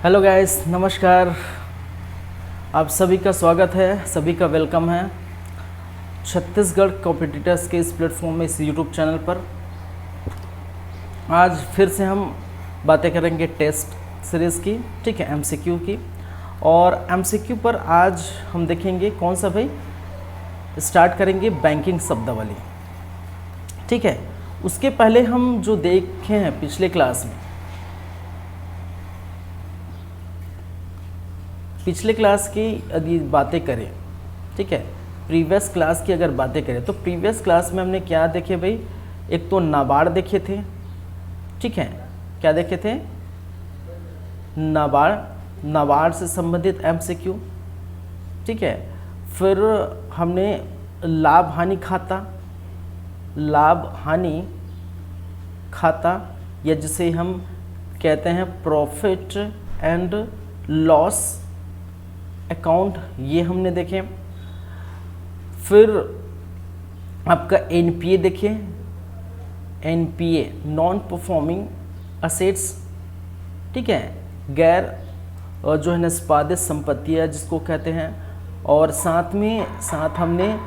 Hello guys, नमस्कार। आप सभी का स्वागत है, सभी का वेलकम है छत्तीसगढ़ कॉम्पिटिटर्स के इस प्लेटफॉर्म में, इस यूट्यूब चैनल पर। आज फिर से हम बातें करेंगे टेस्ट सीरीज़ की, ठीक है, एमसीक्यू की। और एमसीक्यू पर आज हम देखेंगे कौन सा भाई, स्टार्ट करेंगे बैंकिंग शब्दावली, ठीक है। उसके पहले हम जो देखे हैं पिछले क्लास में, पिछले क्लास की यदि बातें करें, ठीक है, प्रीवियस क्लास की अगर बातें करें तो प्रीवियस क्लास में हमने क्या देखे भाई, एक तो नाबार्ड देखे थे, ठीक है, क्या देखे थे, नाबार्ड से संबंधित एमसीक्यू, ठीक है। फिर हमने लाभ हानि खाता या जिसे हम कहते हैं प्रॉफिट एंड लॉस अकाउंट, ये हमने देखे। फिर आपका एनपीए देखे, एनपीए नॉन परफॉर्मिंग असेट्स, ठीक है, गैर जो है निष्पादित संपत्तियाँ जिसको कहते हैं। और साथ हमने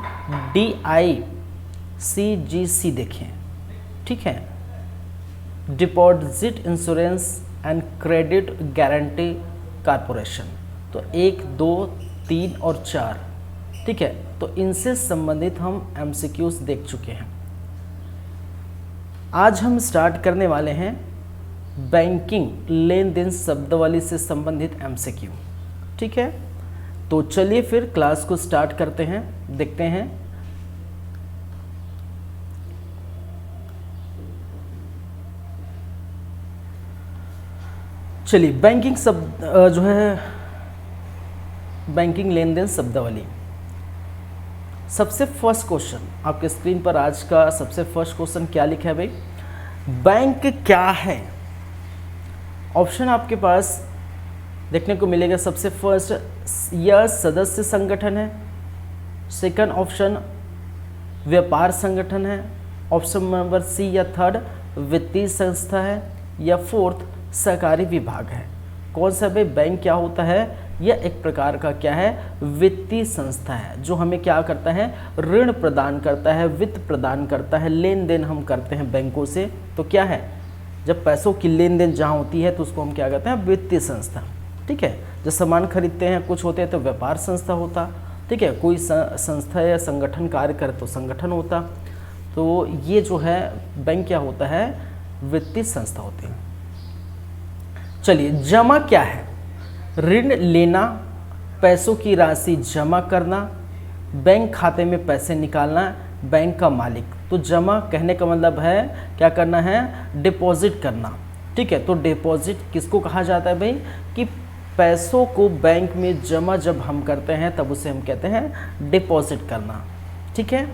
DICGC देखे, ठीक है, deposit insurance and credit guarantee corporation. तो 1, 2, 3 और 4, ठीक है, तो इनसे संबंधित हम एमसीक्यूज देख चुके हैं। आज हम स्टार्ट करने वाले हैं बैंकिंग लेन देन शब्दावली से संबंधित एमसीक्यू, ठीक है। तो चलिए फिर क्लास को स्टार्ट करते हैं, देखते हैं। चलिए बैंकिंग शब्द जो है बैंकिंग लेन देन शब्दावली। सबसे फर्स्ट क्वेश्चन आपके स्क्रीन पर, आज का सबसे फर्स्ट क्वेश्चन क्या लिखा है भाई, बैंक क्या है। ऑप्शन आपके पास देखने को मिलेगा। सबसे फर्स्ट, यह सदस्य संगठन है। सेकंड ऑप्शन, व्यापार संगठन है। ऑप्शन नंबर सी या थर्ड, वित्तीय संस्था है। या फोर्थ, सरकारी विभाग है। कौन सा भाई बैंक क्या होता है, यह एक प्रकार का क्या है, वित्तीय संस्था है, जो हमें क्या करता है, ऋण प्रदान करता है, वित्त प्रदान करता है, लेन देन हम करते हैं बैंकों से। तो क्या है, जब पैसों की लेन देन जहाँ होती है तो उसको हम क्या कहते हैं, वित्तीय संस्था, ठीक है। जब सामान खरीदते हैं, कुछ होते हैं तो व्यापार संस्था होता, ठीक है। कोई संस्था या संगठन कार्य करे तो संगठन होता। तो ये जो है बैंक क्या होता है, वित्तीय संस्था होती है। चलिए, जमा क्या है, ऋण लेना, पैसों की राशि जमा करना, बैंक खाते में पैसे निकालना, बैंक का मालिक। तो जमा कहने का मतलब है क्या करना है, डिपॉजिट करना, ठीक है। तो डिपॉजिट किसको कहा जाता है भाई, कि पैसों को बैंक में जमा जब हम करते हैं तब उसे हम कहते हैं डिपॉजिट करना, ठीक है।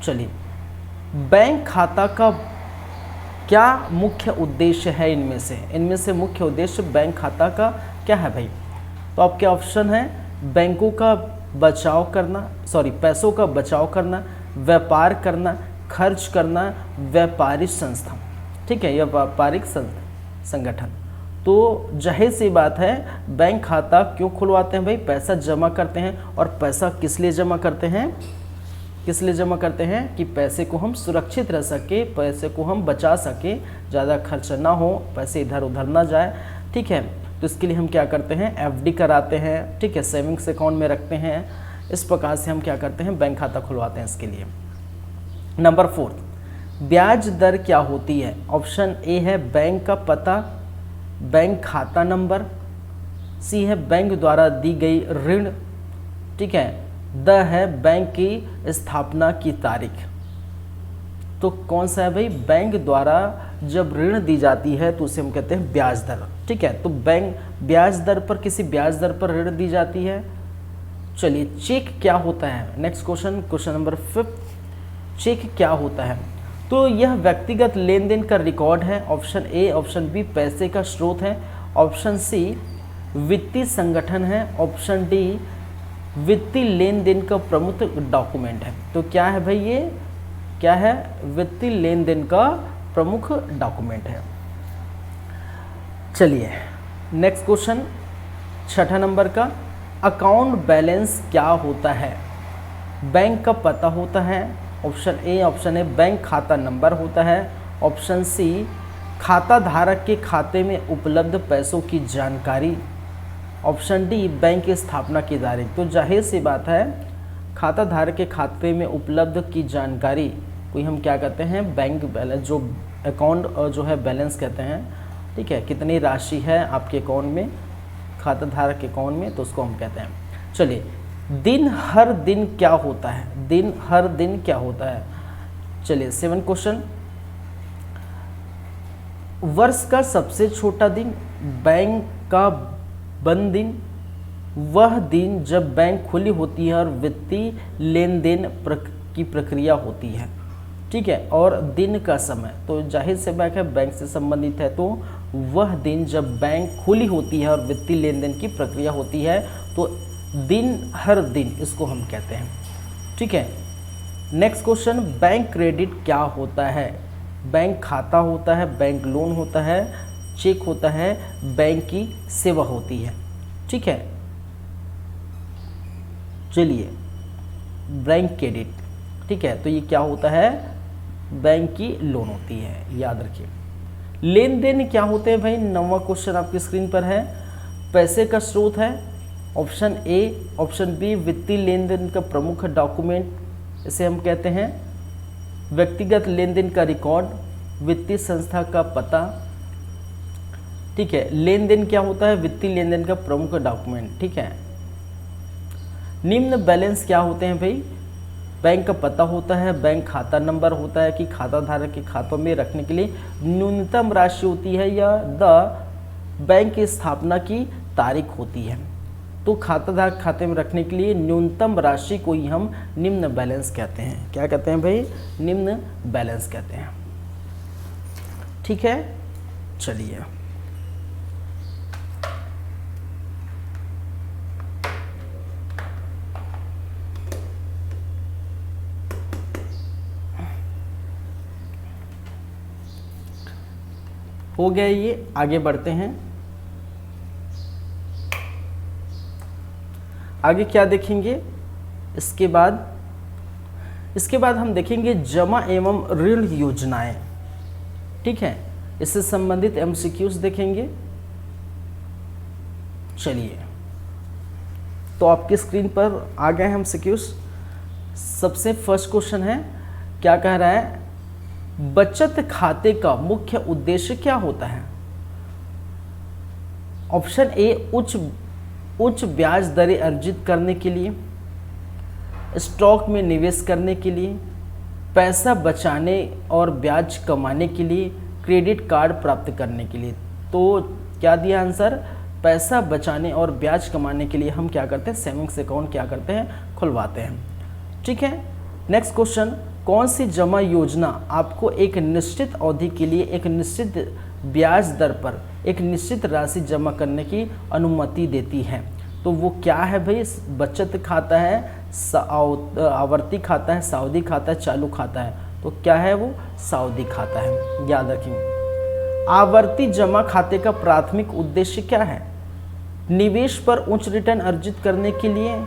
चलिए, बैंक खाता का क्या मुख्य उद्देश्य है, इनमें से मुख्य उद्देश्य बैंक खाता का क्या है भाई। तो आपके ऑप्शन है, बैंकों का बचाव करना, पैसों का बचाव करना, व्यापार करना, खर्च करना, व्यापारिक संस्था, ठीक है, यह व्यापारिक संगठन। तो जाहिर सी बात है, बैंक खाता क्यों खुलवाते हैं भाई, पैसा जमा करते हैं। और पैसा किस लिए जमा करते हैं, कि पैसे को हम सुरक्षित रह सके, पैसे को हम बचा सके, ज़्यादा खर्च ना हो, पैसे इधर उधर ना जाए, ठीक है। तो इसके लिए हम क्या करते हैं, एफडी कराते हैं, ठीक है, सेविंग्स अकाउंट में रखते हैं। इस प्रकार से हम क्या करते हैं, बैंक खाता खुलवाते हैं इसके लिए। नंबर 4, ब्याज दर क्या होती है। ऑप्शन ए है बैंक का पता, बैंक खाता नंबर। सी है बैंक द्वारा दी गई ऋण, ठीक है। द है बैंक की स्थापना की तारीख। तो कौन सा है भाई, बैंक द्वारा जब ऋण दी जाती है तो उसे हम कहते हैं ब्याज दर, ठीक है। तो बैंक ब्याज दर पर, किसी ब्याज दर पर ऋण दी जाती है। चलिए, चेक क्या होता है, नेक्स्ट क्वेश्चन नंबर 5, चेक क्या होता है। तो यह व्यक्तिगत लेन देन का रिकॉर्ड है। ऑप्शन ए, ऑप्शन बी पैसे का स्रोत है। ऑप्शन सी वित्तीय संगठन है। ऑप्शन डी वित्तीय लेन देन का प्रमुख डॉक्यूमेंट है। तो क्या है भाई, ये क्या है, वित्तीय लेन देन का प्रमुख डॉक्यूमेंट है। चलिए नेक्स्ट क्वेश्चन 6 नंबर का, अकाउंट बैलेंस क्या होता है? बैंक का पता होता है, option A. Option A bank खाता नंबर होता है, ऑप्शन सी खाता धारक के खाते में उपलब्ध पैसों की जानकारी, ऑप्शन डी बैंक की स्थापना की तारीख। तो जाहिर सी बात है, खाता धारक के खाते में उपलब्ध की जानकारी कोई हम क्या कहते हैं, बैंक बैलेंस, जो अकाउंट जो है बैलेंस कहते हैं। ठीक है, कितनी राशि है आपके अकाउंट में, खाता धारक के अकाउंट में, तो उसको हम कहते हैं। चलिए, दिन हर दिन क्या होता है? दिन हर दिन क्या होता है? चलिए 7 क्वेश्चन, वर्ष का सबसे छोटा दिन, बैंक का बंद दिन, वह दिन जब बैंक खुली होती है और वित्तीय लेन देन की प्रक्रिया होती है। ठीक है, और दिन का समय, तो जाहिर से बात है बैंक से संबंधित है, तो वह दिन जब बैंक खुली होती है और वित्तीय लेन देन की प्रक्रिया होती है, तो दिन हर दिन इसको हम कहते हैं। ठीक है, नेक्स्ट क्वेश्चन, बैंक क्रेडिट क्या होता है? बैंक खाता होता है, बैंक लोन होता है, चेक होता है, बैंक की सेवा होती है। ठीक है, चलिए बैंक क्रेडिट, ठीक है, तो ये क्या होता है? बैंक की लोन होती है, याद रखिए। लेन देन क्या होते हैं भाई? 9वां क्वेश्चन आपकी स्क्रीन पर है, पैसे का स्रोत है, ऑप्शन ए। ऑप्शन बी वित्तीय लेन देन का प्रमुख डॉक्यूमेंट, इसे हम कहते हैं व्यक्तिगत लेन देन का रिकॉर्ड, वित्तीय संस्था का पता। ठीक है, लेन देन क्या होता है? वित्तीय लेन देन का प्रमुख डॉक्यूमेंट। ठीक है, निम्न बैलेंस क्या होते हैं भाई? बैंक का पता होता है, बैंक खाता नंबर होता है कि खाता धारक के खातों में रखने के लिए न्यूनतम राशि होती है, या द बैंक की स्थापना की तारीख होती है। तो खाता धारक खाते में रखने के लिए न्यूनतम राशि को ही हम निम्न बैलेंस कहते हैं। क्या कहते हैं भाई? निम्न बैलेंस कहते हैं। ठीक है, चलिए हो गया ये, आगे बढ़ते हैं। आगे क्या देखेंगे? इसके बाद हम देखेंगे जमा एवं ऋण योजनाएं। ठीक है, इससे संबंधित एमसीक्यूज देखेंगे। चलिए, तो आपकी स्क्रीन पर आ गए हैं एमसीक्यूज। सबसे फर्स्ट क्वेश्चन है, क्या कह रहा है? बचत खाते का मुख्य उद्देश्य क्या होता है? ऑप्शन ए उच्च ब्याज दरें अर्जित करने के लिए, स्टॉक में निवेश करने के लिए, पैसा बचाने और ब्याज कमाने के लिए, क्रेडिट कार्ड प्राप्त करने के लिए। तो क्या दिया आंसर? पैसा बचाने और ब्याज कमाने के लिए हम क्या करते हैं? सेविंग्स अकाउंट क्या करते हैं? खुलवाते हैं। ठीक है, नेक्स्ट क्वेश्चन, कौन सी जमा योजना आपको एक निश्चित अवधि के लिए एक निश्चित ब्याज दर पर एक निश्चित राशि जमा करने की अनुमति देती है? तो वो क्या है भाई? बचत खाता है, आवर्ती खाता है, सावधि खाता है, चालू खाता है। तो क्या है वो? सावधि खाता है, याद रखेंगे। आवर्ती जमा खाते का प्राथमिक उद्देश्य क्या है? निवेश पर उच्च रिटर्न अर्जित करने के लिए,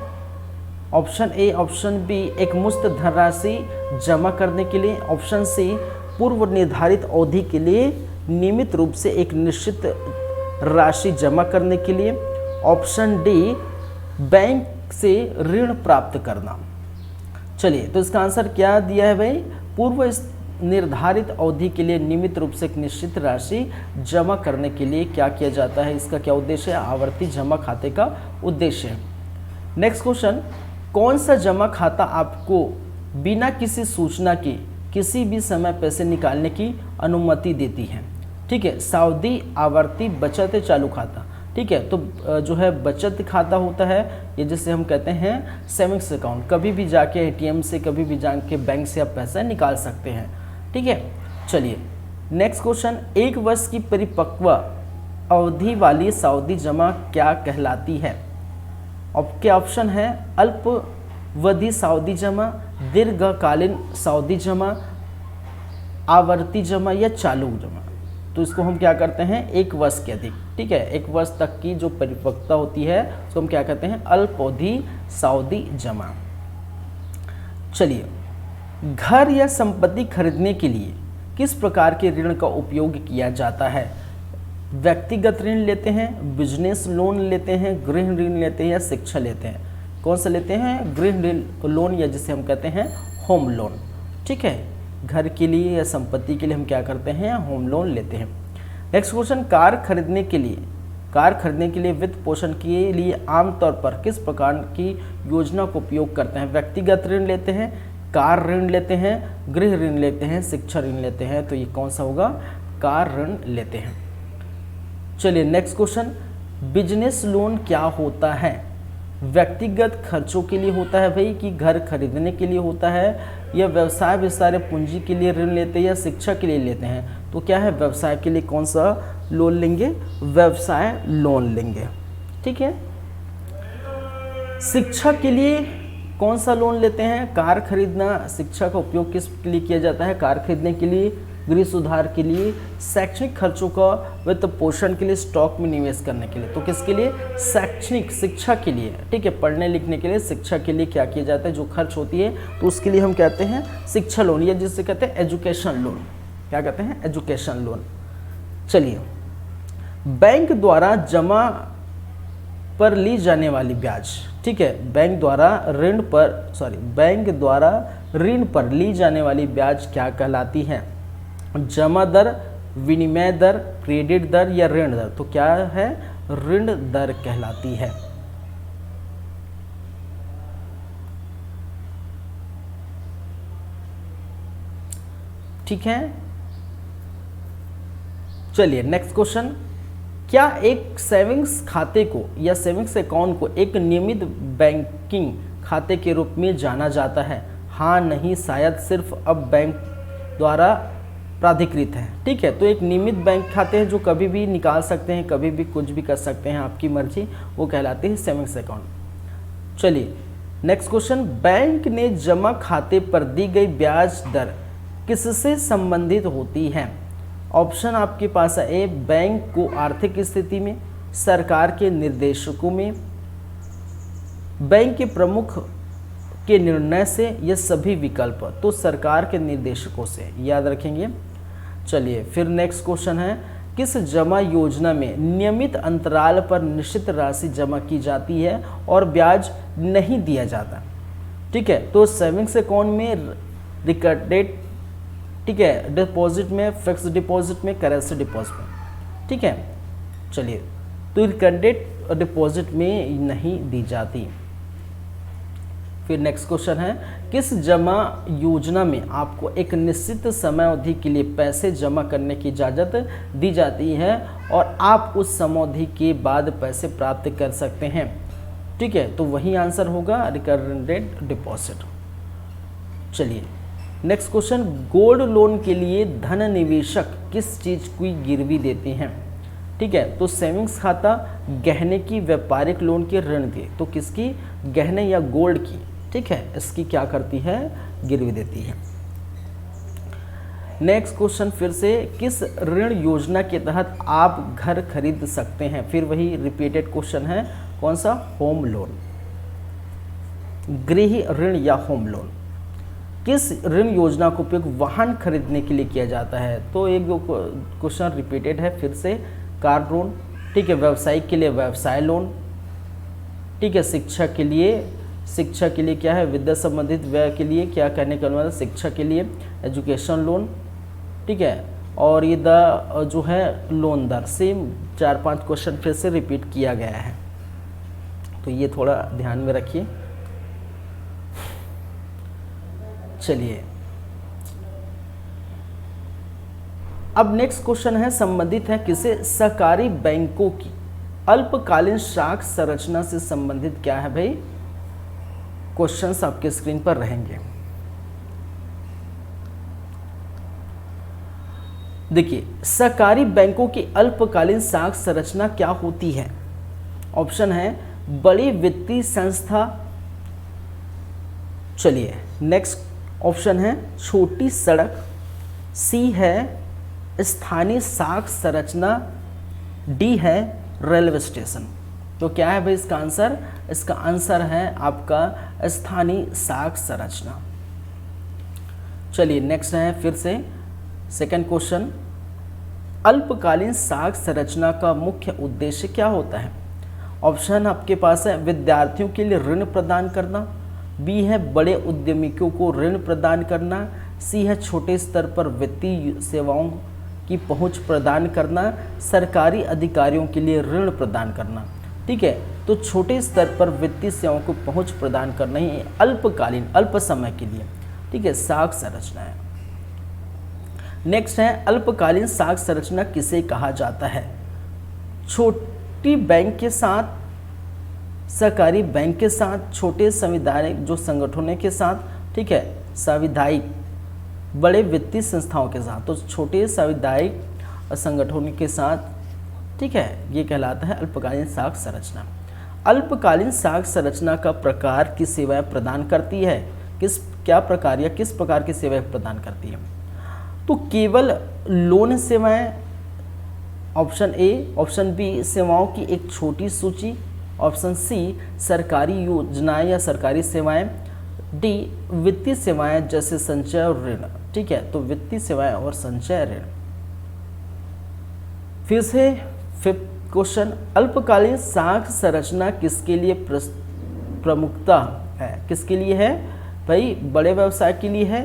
ऑप्शन ए। ऑप्शन बी एक मुश्त धनराशि जमा करने के लिए, ऑप्शन सी पूर्व निर्धारित अवधि के लिए नियमित रूप से एक निश्चित राशि जमा करने के लिए, ऑप्शन डी बैंक से ऋण प्राप्त करना। चलिए, तो इसका आंसर क्या दिया है भाई? पूर्व निर्धारित अवधि के लिए नियमित रूप से एक निश्चित राशि जमा करने के लिए क्या किया जाता है? इसका क्या उद्देश्य है? आवर्ती जमा खाते का उद्देश्य है। नेक्स्ट क्वेश्चन, कौन सा जमा खाता आपको बिना किसी सूचना के किसी भी समय पैसे निकालने की अनुमति देती है? ठीक है, सावधि, आवर्ती, बचत, चालू खाता। ठीक है, तो जो है बचत खाता होता है, ये जिसे हम कहते हैं सेविंग्स अकाउंट। कभी भी जाके एटीएम से, कभी भी जाके बैंक से आप पैसा निकाल सकते हैं। ठीक है, चलिए नेक्स्ट क्वेश्चन, एक वर्ष की परिपक्व अवधि वाली सावधि जमा क्या कहलाती है? आपके ऑप्शन है अल्पावधि सावधि जमा, दीर्घकालीन सावधि जमा, आवर्ती जमा या चालू जमा। तो इसको हम क्या करते हैं, 1 वर्ष के अधिक, ठीक है, 1 वर्ष तक की जो परिपक्वता होती है उसको हम क्या कहते हैं, अल्पावधि सावधि जमा। चलिए, घर या संपत्ति खरीदने के लिए किस प्रकार के ऋण का उपयोग किया जाता है? व्यक्तिगत ऋण लेते हैं, बिजनेस लोन लेते हैं, गृह ऋण लेते हैं या शिक्षा लेते हैं? कौन सा लेते हैं? गृह ऋण लोन, या जिसे हम कहते हैं होम लोन, ठीक है। घर के लिए या संपत्ति के लिए हम क्या करते हैं, होम लोन लेते हैं। नेक्स्ट क्वेश्चन, कार खरीदने के लिए वित्त पोषण के लिए आमतौर पर किस प्रकार की योजना का उपयोग करते हैं? व्यक्तिगत ऋण लेते हैं, कार ऋण लेते हैं, गृह ऋण लेते हैं, शिक्षा ऋण लेते हैं? तो ये कौन सा होगा, कार ऋण लेते हैं। चलिए नेक्स्ट क्वेश्चन, बिजनेस लोन क्या होता है? व्यक्तिगत खर्चों के लिए होता है भाई, कि घर खरीदने के लिए होता है, या व्यवसाय विस्तार पूंजी के लिए ऋण लेते हैं, या शिक्षा के लिए लेते हैं? तो क्या है, व्यवसाय के लिए कौन सा लोन लेंगे, व्यवसाय लोन लेंगे, ठीक है। शिक्षा के लिए कौन सा लोन लेते हैं? कार खरीदना, शिक्षा का उपयोग किस लिए किया जाता है? कार खरीदने के लिए, गृह सुधार के लिए, शैक्षणिक खर्चों का वित्त पोषण के लिए, स्टॉक में निवेश करने के लिए? तो किसके लिए? शैक्षणिक, शिक्षा के लिए, ठीक है, पढ़ने लिखने के लिए, शिक्षा के लिए क्या किया जाता है, जो खर्च होती है तो उसके लिए हम कहते हैं शिक्षा लोन, या जिसे कहते हैं एजुकेशन लोन। क्या कहते हैं? Education loan. चलिए, बैंक द्वारा जमा पर ली जाने वाली ब्याज, ठीक है, बैंक द्वारा ऋण पर ली जाने वाली ब्याज क्या कहलाती है? जमा दर, विनिमय दर, क्रेडिट दर या ऋण दर? तो क्या है, ऋण दर कहलाती है। ठीक है। चलिए नेक्स्ट क्वेश्चन, क्या एक सेविंग्स खाते को या सेविंग्स अकाउंट को एक नियमित बैंकिंग खाते के रूप में जाना जाता है? हाँ, नहीं, शायद, सिर्फ, अब बैंक द्वारा प्राधिकृत है, ठीक है। तो एक नियमित बैंक खाते हैं जो कभी भी निकाल सकते हैं, कभी भी कुछ भी कर सकते हैं, आपकी मर्जी, वो कहलाते हैं सेविंग्स अकाउंट। चलिए नेक्स्ट क्वेश्चन, बैंक ने जमा खाते पर दी गई ब्याज दर किससे संबंधित होती है? ऑप्शन आपके पास है, ए बैंक को आर्थिक स्थिति में, सरकार के निर्देशकों में, बैंक के प्रमुख के निर्णय से, या सभी विकल्प? तो सरकार के निर्देशकों से, याद रखेंगे। चलिए फिर नेक्स्ट क्वेश्चन है, किस जमा योजना में नियमित अंतराल पर निश्चित राशि जमा की जाती है और ब्याज नहीं दिया जाता? ठीक है, तो सेविंग्स अकाउंट में, रिकरेंट, ठीक है, डिपॉजिट में, फिक्स डिपॉजिट में, करेंसी डिपॉजिट में, ठीक है। चलिए, तो रिकरेंट डिपॉजिट में नहीं दी जाती। फिर नेक्स्ट क्वेश्चन है, किस जमा योजना में आपको एक निश्चित समय अवधि के लिए पैसे जमा करने की इजाज़त दी जाती है और आप उस समय अवधि के बाद पैसे प्राप्त कर सकते हैं? ठीक है, तो वही आंसर होगा रिकरेंट डिपॉजिट। चलिए नेक्स्ट क्वेश्चन, गोल्ड लोन के लिए धन निवेशक किस चीज़ की गिरवी देते हैं? ठीक है, तो सेविंग्स खाता, गहने की, व्यापारिक लोन के ऋण दे, तो किसकी? गहने या गोल्ड की, ठीक है, इसकी क्या करती है? गिरवी देती है। नेक्स्ट क्वेश्चन फिर से, किस ऋण योजना के तहत आप घर खरीद सकते हैं? फिर वही रिपीटेड क्वेश्चन है, कौन सा? होम लोन, गृह ऋण या होम लोन। किस ऋण योजना का उपयोग वाहन खरीदने के लिए किया जाता है? तो एक क्वेश्चन रिपीटेड है फिर से, कार लोन, ठीक है, व्यवसायिक के लिए व्यवसाय लोन, ठीक है, शिक्षा के लिए क्या है? विद्या संबंधित व्यय के लिए क्या कहने का अनुवाद? शिक्षा के लिए एजुकेशन लोन, ठीक है, और ये द जो है लोन दर, सेम 4-5 क्वेश्चन फिर से रिपीट किया गया है, तो ये थोड़ा ध्यान में रखिए। चलिए अब नेक्स्ट क्वेश्चन है, संबंधित है किसे? सहकारी बैंकों की अल्पकालीन शाख संरचना से संबंधित क्या है भाई? क्वेश्चंस आपके स्क्रीन पर रहेंगे। देखिए, सहकारी बैंकों की अल्पकालीन शाख संरचना क्या होती है? ऑप्शन है, बड़ी वित्तीय संस्था, चलिए नेक्स्ट ऑप्शन है छोटी सड़क, सी है स्थानीय साख संरचना, डी है रेलवे स्टेशन। तो क्या है भाई इसका आंसर? इसका आंसर है आपका स्थानीय साख संरचना। चलिए नेक्स्ट है फिर से सेकंड क्वेश्चन, अल्पकालीन साख संरचना का मुख्य उद्देश्य क्या होता है? ऑप्शन आपके पास है विद्यार्थियों के लिए ऋण प्रदान करना, बी है बड़े उद्यमियों को ऋण प्रदान करना, सी है छोटे स्तर पर वित्तीय सेवाओं की पहुंच प्रदान करना, सरकारी अधिकारियों के लिए ऋण प्रदान करना। ठीक है, तो छोटे स्तर पर वित्तीय सेवाओं को पहुंच प्रदान करना ही अल्पकालीन, अल्प समय के लिए, ठीक है, साख संरचना है। नेक्स्ट है अल्पकालीन साख संरचना किसे कहा जाता है? छोटी बैंक के साथ, सहकारी बैंक के साथ, छोटे संविधानिक जो संगठनों के साथ, ठीक है, साविधायिक बड़े वित्तीय संस्थाओं के साथ। तो छोटे साविधायिक संगठनों के साथ, ठीक है, ये कहलाता है अल्पकालीन साख संरचना। अल्पकालीन साख संरचना का प्रकार की सेवाएं प्रदान करती है? क्या प्रकार या किस प्रकार की सेवाएं प्रदान करती है? तो केवल लोन सेवाएं, ऑप्शन ए, ऑप्शन बी सेवाओं की एक छोटी सूची, ऑप्शन सी सरकारी योजनाएं या सरकारी सेवाएं, डी वित्तीय सेवाएं जैसे संचय और ऋण। ठीक है, तो वित्तीय सेवाएं और संचय ऋण। फिर से फिफ्थ क्वेश्चन, अल्पकालीन साख संरचना किसके लिए प्रमुखता है? किसके लिए है भाई? बड़े व्यवसाय के लिए है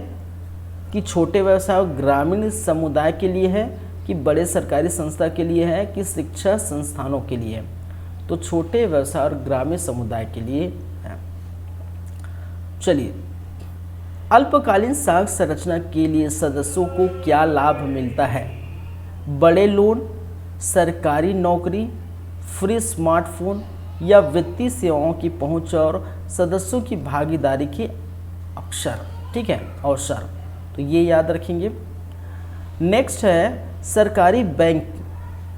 कि छोटे व्यवसाय और ग्रामीण समुदाय के लिए है कि बड़े सरकारी संस्था के लिए है कि शिक्षा संस्थानों के लिए है? तो छोटे व्यवसाय और ग्रामीण समुदाय के लिए है। चलिए, अल्पकालीन साख संरचना के लिए सदस्यों को क्या लाभ मिलता है? बड़े लोन, सरकारी नौकरी, फ्री स्मार्टफोन या वित्तीय सेवाओं की पहुंच और सदस्यों की भागीदारी के अवसर। ठीक है, अवसर, तो ये याद रखेंगे। नेक्स्ट है सरकारी बैंक,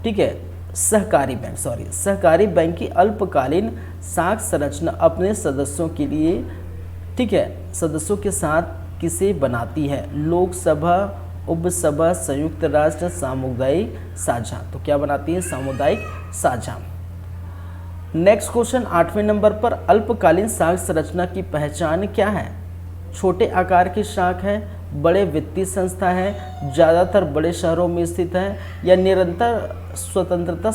ठीक है, सहकारी बैंक की अल्पकालीन साख संरचना अपने सदस्यों के लिए, ठीक है, सदस्यों के साथ किसे बनाती है? लोकसभा, उपसभा, संयुक्त राष्ट्र, सामुदायिक साझा। तो क्या बनाती है? सामुदायिक साझा। नेक्स्ट क्वेश्चन 8वें नंबर पर, अल्पकालीन साख संरचना की पहचान क्या है? छोटे आकार की साख है, बड़े वित्तीय संस्था है, ज़्यादातर बड़े शहरों में स्थित है या निरंतर स्वतंत्रता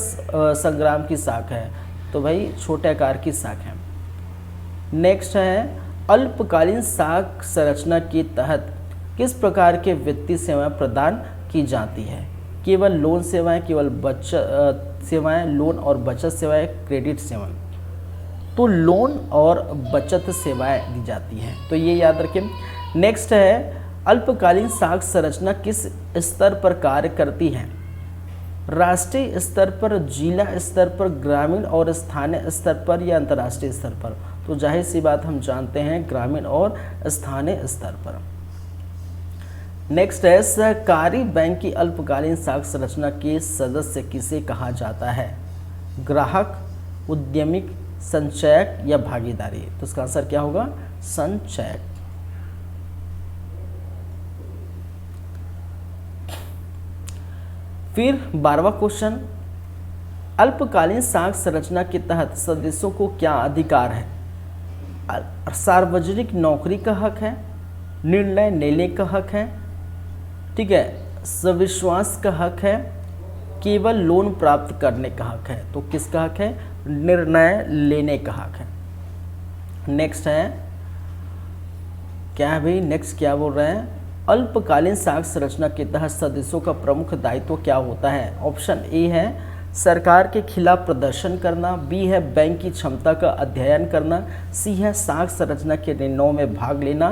संग्राम की साख है? तो भाई छोटे आकार की साख है। नेक्स्ट है अल्पकालीन साख संरचना के तहत किस प्रकार के वित्तीय सेवाएं प्रदान की जाती है? केवल लोन सेवाएं, केवल बचत सेवाएं, लोन और बचत सेवाएं, क्रेडिट सेवाएं। तो लोन और बचत सेवाएं दी जाती हैं, तो ये याद रखें। नेक्स्ट है अल्पकालीन साख संरचना किस स्तर पर कार्य करती है? राष्ट्रीय स्तर पर, जिला स्तर पर, ग्रामीण और स्थानीय स्तर पर या अंतर्राष्ट्रीय स्तर पर? तो जाहिर सी बात हम जानते हैं ग्रामीण और स्थानीय स्तर पर। नेक्स्ट है सहकारी बैंक की अल्पकालीन साख संरचना के सदस्य किसे कहा जाता है? ग्राहक, उद्यमिक, संचयक या भागीदारी? तो इसका आंसर क्या होगा? संचयक। फिर 12वां क्वेश्चन, अल्पकालीन साख संरचना के तहत सदस्यों को क्या अधिकार है? सार्वजनिक नौकरी का हक है, निर्णय लेने का हक है, ठीक है, सविश्वास का हक है, केवल लोन प्राप्त करने का हक है? तो किसका हक है? निर्णय लेने का हक है। नेक्स्ट है क्या है भाई? नेक्स्ट क्या बोल रहे हैं? अल्पकालीन साख संरचना के तहत सदस्यों का प्रमुख दायित्व क्या होता है? ऑप्शन ए है सरकार के खिलाफ प्रदर्शन करना, बी है बैंक की क्षमता का अध्ययन करना, सी है साख संरचना के निर्णयों में भाग लेना,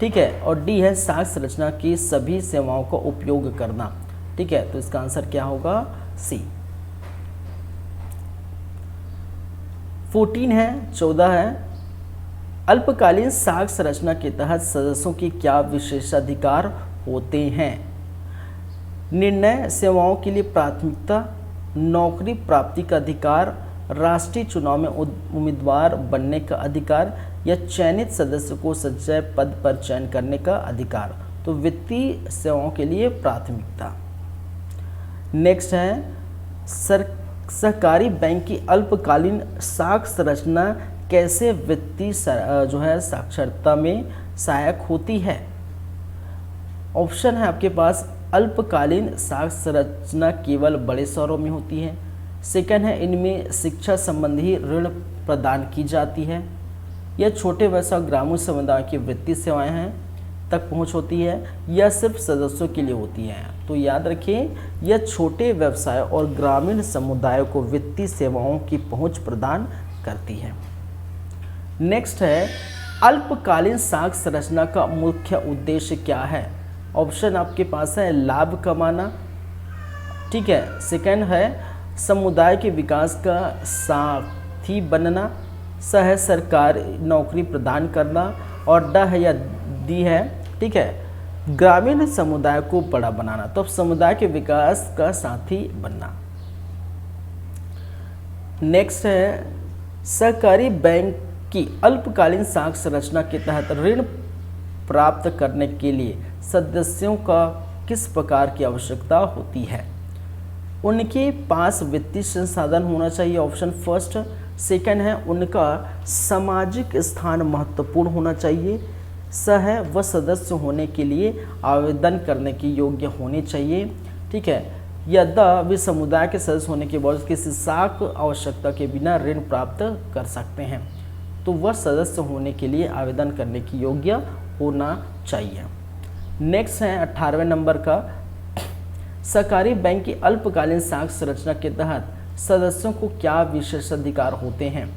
ठीक है, और डी है साख संरचना की सभी सेवाओं का उपयोग करना। ठीक है, तो इसका आंसर क्या होगा? सी। 14 है, 14 है, अल्पकालीन साख संरचना के तहत सदस्यों की क्या विशेषाधिकार होते हैं? निर्णय सेवाओं के लिए प्राथमिकता, नौकरी प्राप्ति का अधिकार, राष्ट्रीय चुनाव में उम्मीदवार बनने का अधिकार या चयनित सदस्य को संचय पद पर चयन करने का अधिकार? तो वित्तीय सेवाओं के लिए प्राथमिकता। नेक्स्ट है सहकारी बैंक की अल्पकालीन साख संरचना कैसे वित्तीय जो है साक्षरता में सहायक होती है। ऑप्शन है आपके पास अल्पकालीन साख संरचना केवल बड़े शहरों में होती है। सेकंड है इनमें शिक्षा संबंधी ऋण प्रदान की जाती है। यह छोटे व्यवसाय ग्रामीण समुदाय की वित्तीय सेवाएं हैं तक पहुंच होती है या सिर्फ सदस्यों के लिए होती है। तो याद रखिए यह छोटे व्यवसाय और ग्रामीण समुदायों को वित्तीय सेवाओं की पहुंच प्रदान करती है। नेक्स्ट है अल्पकालीन साख संरचना का मुख्य उद्देश्य क्या है। ऑप्शन आपके पास है लाभ कमाना, ठीक है। सेकंड है समुदाय के विकास का साथी बनना, सह सरकार नौकरी प्रदान करना, और ड है या डी है, ठीक है, ग्रामीण समुदाय को बड़ा बनाना। तो समुदाय के विकास का साथी बनना। नेक्स्ट है सहकारी बैंक की अल्पकालीन साख संरचना के तहत ऋण प्राप्त करने के लिए सदस्यों का किस प्रकार की आवश्यकता होती है। उनके पास वित्तीय संसाधन होना चाहिए, ऑप्शन फर्स्ट। सेकंड है उनका सामाजिक स्थान महत्वपूर्ण होना चाहिए। स है वह सदस्य होने के लिए आवेदन करने के योग्य होने चाहिए, ठीक है। या द वे समुदाय के सदस्य होने के बावजूद किसी साख आवश्यकता के बिना ऋण प्राप्त कर सकते हैं। तो वह सदस्य होने के लिए आवेदन करने की योग्य होना चाहिए। नेक्स्ट है 18वें नंबर का सहकारी बैंक की अल्पकालीन साख संरचना के तहत सदस्यों को क्या विशेषाधिकार होते हैं।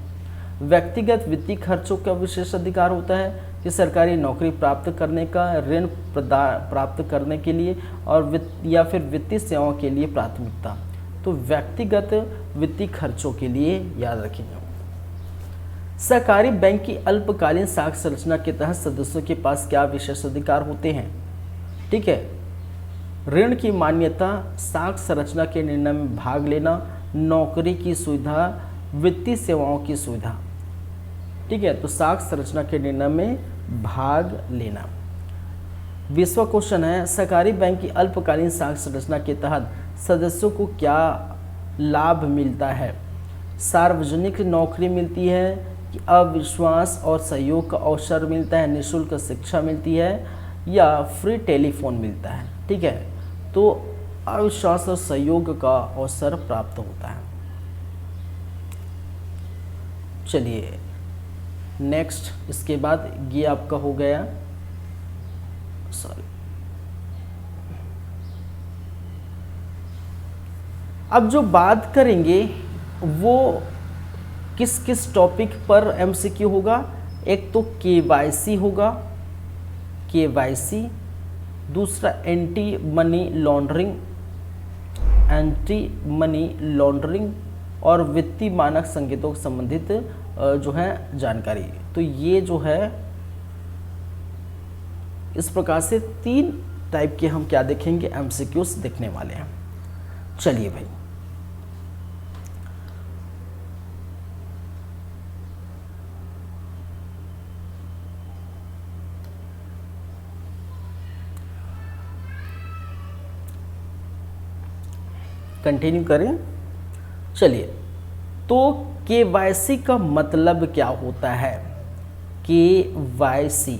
व्यक्तिगत वित्तीय खर्चों का विशेषाधिकार होता है कि सरकारी नौकरी प्राप्त करने का, ऋण प्राप्त करने के लिए, और या फिर वित्तीय सेवाओं के लिए प्राथमिकता। तो व्यक्तिगत वित्तीय खर्चों के लिए याद रखेंगे। सहकारी बैंक की अल्पकालीन साख संरचना के तहत सदस्यों के पास क्या विशेषाधिकार होते हैं, ठीक है। ऋण की मान्यता, साख संरचना के निर्णय में भाग लेना, नौकरी की सुविधा, वित्तीय सेवाओं की सुविधा, ठीक है। तो साख संरचना के निर्णय में भाग लेना। 20वां क्वेश्चन है सहकारी बैंक की अल्पकालीन साख संरचना के तहत सदस्यों को क्या लाभ मिलता है। सार्वजनिक नौकरी मिलती है कि अविश्वास और सहयोग का अवसर मिलता है, निःशुल्क शिक्षा मिलती है, या फ्री टेलीफोन मिलता है, ठीक है। तो अविश्वास और सहयोग का अवसर प्राप्त होता है। चलिए नेक्स्ट, इसके बाद ये आपका हो गया, सॉरी, अब जो बात करेंगे वो किस किस टॉपिक पर एमसीक्यू होगा। एक तो केवाईसी होगा, केवाईसी। दूसरा एंटी मनी लॉन्ड्रिंग और वित्तीय मानक संकेतों से संबंधित जो है जानकारी। तो ये जो है इस प्रकार से 3 टाइप के हम क्या देखेंगे, एमसीक्यूज देखने वाले हैं। चलिए भाई, कंटिन्यू करें। चलिए, तो केवाईसी का मतलब क्या होता है। केवाईसी,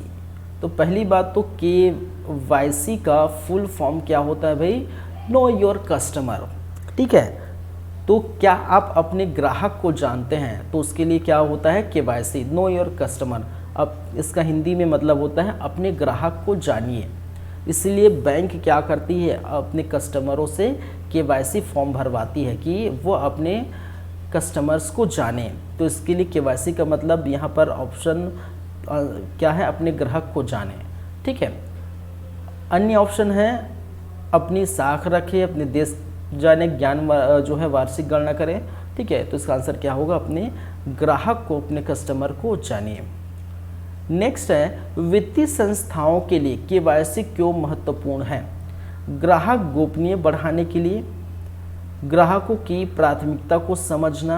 तो पहली बात तो केवाईसी का फुल फॉर्म क्या होता है भाई, नो योर कस्टमर, ठीक है। तो क्या आप अपने ग्राहक को जानते हैं, तो उसके लिए क्या होता है केवाईसी, नो योर कस्टमर। अब इसका हिंदी में मतलब होता है अपने ग्राहक को जानिए। इसलिए बैंक क्या करती है, अपने कस्टमरों से केवाईसी फॉर्म भरवाती है कि वो अपने कस्टमर्स को जाने। तो इसके लिए केवाईसी का मतलब यहाँ पर ऑप्शन क्या है, अपने ग्राहक को जाने, ठीक है। अन्य ऑप्शन है अपनी साख रखे, अपने देश जाने, ज्ञान जो है वार्षिक गणना करें, ठीक है। तो इसका आंसर क्या होगा, अपने ग्राहक को, अपने कस्टमर को जानिए। नेक्स्ट है वित्तीय संस्थाओं के लिए केवाईसी क्यों महत्वपूर्ण है। ग्राहक गोपनीय बढ़ाने के लिए, ग्राहकों की प्राथमिकता को समझना,